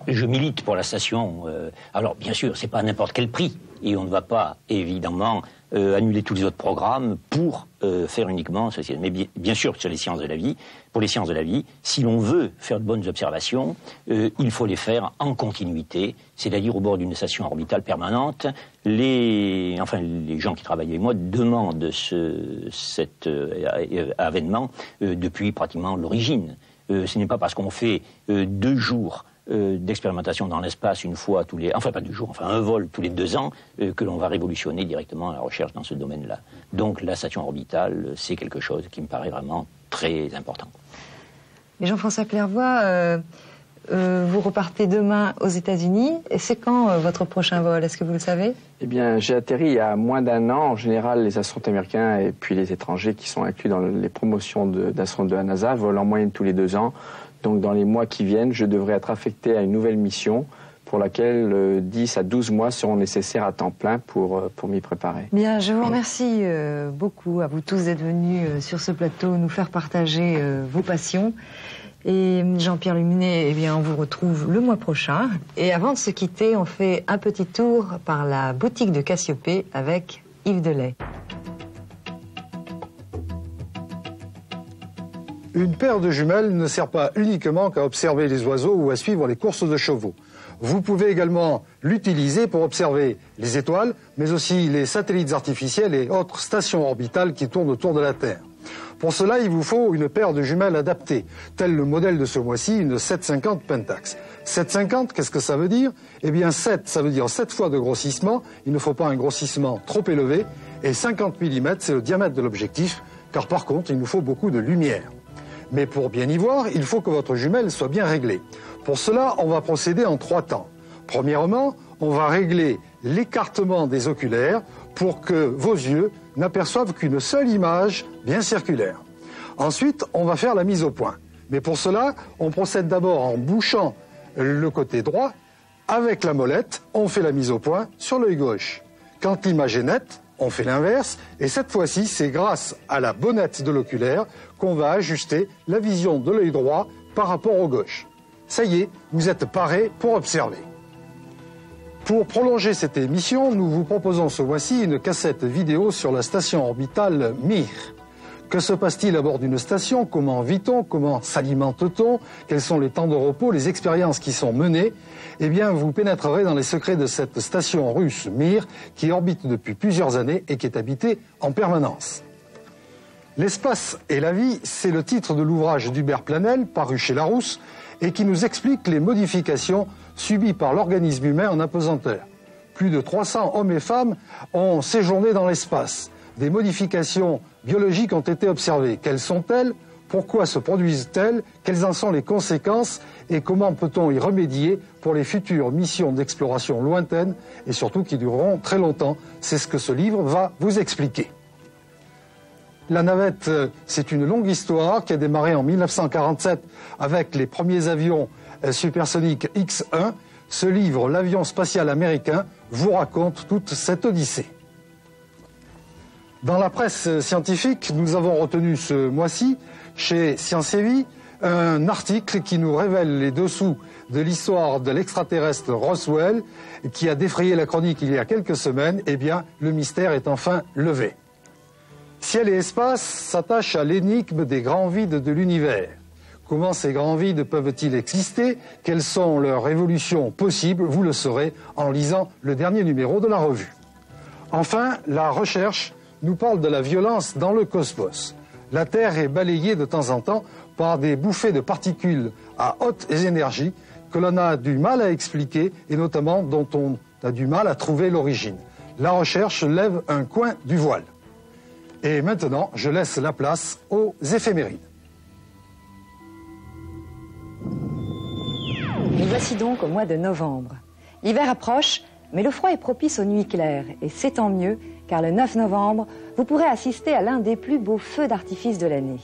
S17: je milite pour la station. Alors bien sûr, c'est pas à n'importe quel prix. Et on ne va pas, évidemment, annuler tous les autres programmes pour faire uniquement ceci. Mais bien sûr, sur les sciences de la vie, pour les sciences de la vie, si l'on veut faire de bonnes observations, il faut les faire en continuité, c'est-à-dire au bord d'une station orbitale permanente. Les gens qui travaillent avec moi demandent cet avènement depuis pratiquement l'origine. Ce n'est pas parce qu'on fait 2 jours d'expérimentation dans l'espace une fois tous les... Enfin, pas 2 jours, enfin un vol tous les 2 ans, que l'on va révolutionner directement la recherche dans ce domaine-là. Donc la station orbitale, c'est quelque chose qui me paraît vraiment très important.
S1: Mais Jean-François Clairvoy, vous repartez demain aux États-Unis. Et c'est quand votre prochain vol? Est-ce que vous le savez?
S4: Eh bien, j'ai atterri il y a moins d'1 an. En général, les astronautes américains et puis les étrangers qui sont inclus dans les promotions d'astronautes de la NASA volent en moyenne tous les 2 ans. Donc dans les mois qui viennent, je devrais être affecté à une nouvelle mission pour laquelle 10 à 12 mois seront nécessaires à temps plein pour m'y préparer.
S1: Bien, je vous remercie beaucoup à vous tous d'être venus sur ce plateau nous faire partager vos passions. Et Jean-Pierre Luminet, eh bien, on vous retrouve le mois prochain. Et avant de se quitter, on fait un petit tour par la boutique de Cassiopée avec Yves Delay.
S19: Une paire de jumelles ne sert pas uniquement qu'à observer les oiseaux ou à suivre les courses de chevaux. Vous pouvez également l'utiliser pour observer les étoiles, mais aussi les satellites artificiels et autres stations orbitales qui tournent autour de la Terre. Pour cela, il vous faut une paire de jumelles adaptée, tel le modèle de ce mois-ci, une 750 Pentax. 750, qu'est-ce que ça veut dire? Eh bien 7, ça veut dire 7 fois de grossissement, il ne faut pas un grossissement trop élevé, et 50 mm, c'est le diamètre de l'objectif, car par contre, il nous faut beaucoup de lumière. Mais pour bien y voir, il faut que votre jumelle soit bien réglée. Pour cela, on va procéder en 3 temps. Premièrement, on va régler l'écartement des oculaires pour que vos yeux n'aperçoivent qu'une seule image bien circulaire. Ensuite, on va faire la mise au point. Mais pour cela, on procède d'abord en bouchant le côté droit. Avec la molette, on fait la mise au point sur l'œil gauche. Quand l'image est nette, on fait l'inverse, et cette fois-ci, c'est grâce à la bonnette de l'oculaire qu'on va ajuster la vision de l'œil droit par rapport au gauche. Ça y est, vous êtes parés pour observer. Pour prolonger cette émission, nous vous proposons ce mois-ci une cassette vidéo sur la station orbitale Mir. Que se passe-t-il à bord d'une station? Comment vit-on? Comment s'alimente-t-on? Quels sont les temps de repos, les expériences qui sont menées? Eh bien, vous pénétrerez dans les secrets de cette station russe Mir, qui orbite depuis plusieurs années et qui est habitée en permanence. L'espace et la vie, c'est le titre de l'ouvrage d'Hubert Planel, paru chez Larousse, et qui nous explique les modifications subies par l'organisme humain en apesanteur. Plus de 300 hommes et femmes ont séjourné dans l'espace. Des modifications biologiques ont été observées. Quelles sont-elles? Pourquoi se produisent-elles? Quelles en sont les conséquences? Et comment peut-on y remédier pour les futures missions d'exploration lointaines et surtout qui dureront très longtemps? C'est ce que ce livre va vous expliquer. La navette, c'est une longue histoire qui a démarré en 1947 avec les premiers avions supersoniques X-1. Ce livre, L'avion spatial américain, vous raconte toute cette odyssée. Dans la presse scientifique, nous avons retenu ce mois-ci, chez Science et Vie, un article qui nous révèle les dessous de l'histoire de l'extraterrestre Roswell, qui a défrayé la chronique il y a quelques semaines. Eh bien, le mystère est enfin levé. Ciel et espace s'attachent à l'énigme des grands vides de l'univers. Comment ces grands vides peuvent-ils exister? Quelles sont leurs évolutions possibles? Vous le saurez en lisant le dernier numéro de la revue. Enfin, la recherche nous parle de la violence dans le cosmos. La Terre est balayée de temps en temps par des bouffées de particules à haute énergie que l'on a du mal à expliquer et notamment dont on a du mal à trouver l'origine. La recherche lève un coin du voile. Et maintenant, je laisse la place aux éphémérides.
S1: Nous voici donc au mois de novembre. L'hiver approche, mais le froid est propice aux nuits claires. Et c'est tant mieux, car le 9 novembre, vous pourrez assister à l'un des plus beaux feux d'artifice de l'année.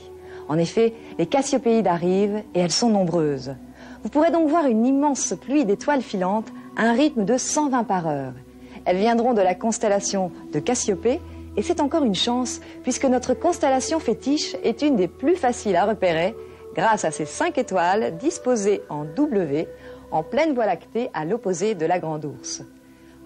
S1: En effet, les Cassiopéides arrivent, et elles sont nombreuses. Vous pourrez donc voir une immense pluie d'étoiles filantes à un rythme de 120 par heure. Elles viendront de la constellation de Cassiopée, et c'est encore une chance, puisque notre constellation fétiche est une des plus faciles à repérer, grâce à ces 5 étoiles disposées en W, en pleine Voie lactée à l'opposé de la Grande Ourse.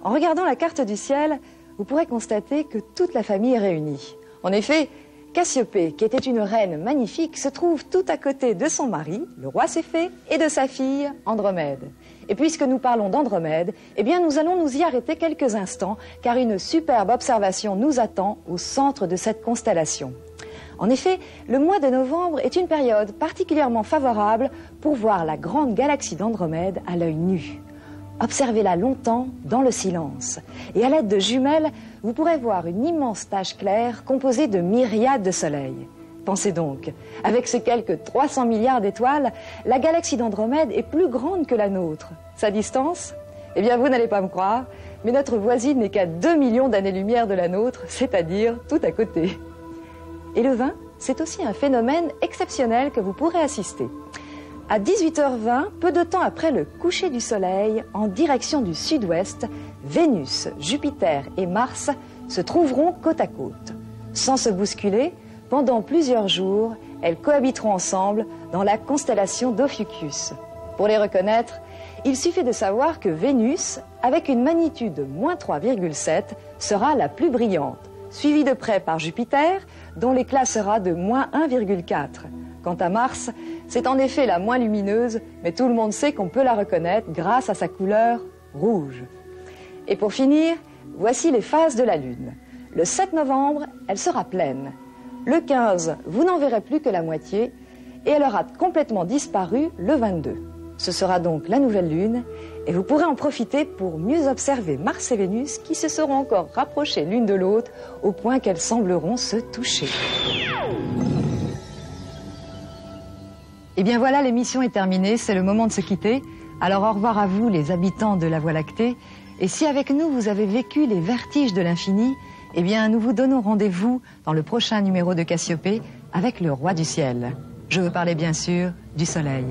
S1: En regardant la carte du ciel, vous pourrez constater que toute la famille est réunie. En effet, Cassiopée, qui était une reine magnifique, se trouve tout à côté de son mari, le roi Céphée, et de sa fille, Andromède. Et puisque nous parlons d'Andromède, eh bien nous allons nous y arrêter quelques instants, car une superbe observation nous attend au centre de cette constellation. En effet, le mois de novembre est une période particulièrement favorable pour voir la grande galaxie d'Andromède à l'œil nu. Observez-la longtemps dans le silence. Et à l'aide de jumelles, vous pourrez voir une immense tache claire composée de myriades de soleils. Pensez donc, avec ces quelques 300 milliards d'étoiles, la galaxie d'Andromède est plus grande que la nôtre. Sa distance? Eh bien, vous n'allez pas me croire, mais notre voisine n'est qu'à 2 millions d'années-lumière de la nôtre, c'est-à-dire tout à côté. Et le vin, c'est aussi un phénomène exceptionnel que vous pourrez assister. À 18h20, peu de temps après le coucher du soleil, en direction du sud-ouest, Vénus, Jupiter et Mars se trouveront côte à côte. Sans se bousculer, pendant plusieurs jours, elles cohabiteront ensemble dans la constellation d'Ophiuchus. Pour les reconnaître, il suffit de savoir que Vénus, avec une magnitude de -3,7, sera la plus brillante, suivie de près par Jupiter, dont l'éclat sera de -1,4. Quant à Mars, c'est en effet la moins lumineuse, mais tout le monde sait qu'on peut la reconnaître grâce à sa couleur rouge. Et pour finir, voici les phases de la Lune. Le 7 novembre, elle sera pleine. Le 15, vous n'en verrez plus que la moitié, et elle aura complètement disparu le 22. Ce sera donc la nouvelle Lune, et vous pourrez en profiter pour mieux observer Mars et Vénus qui se seront encore rapprochées l'une de l'autre au point qu'elles sembleront se toucher. Et bien voilà, l'émission est terminée, c'est le moment de se quitter. Alors au revoir à vous les habitants de la Voie lactée. Et si avec nous vous avez vécu les vertiges de l'infini, eh bien nous vous donnons rendez-vous dans le prochain numéro de Cassiopée avec le roi du ciel. Je veux parler bien sûr du soleil.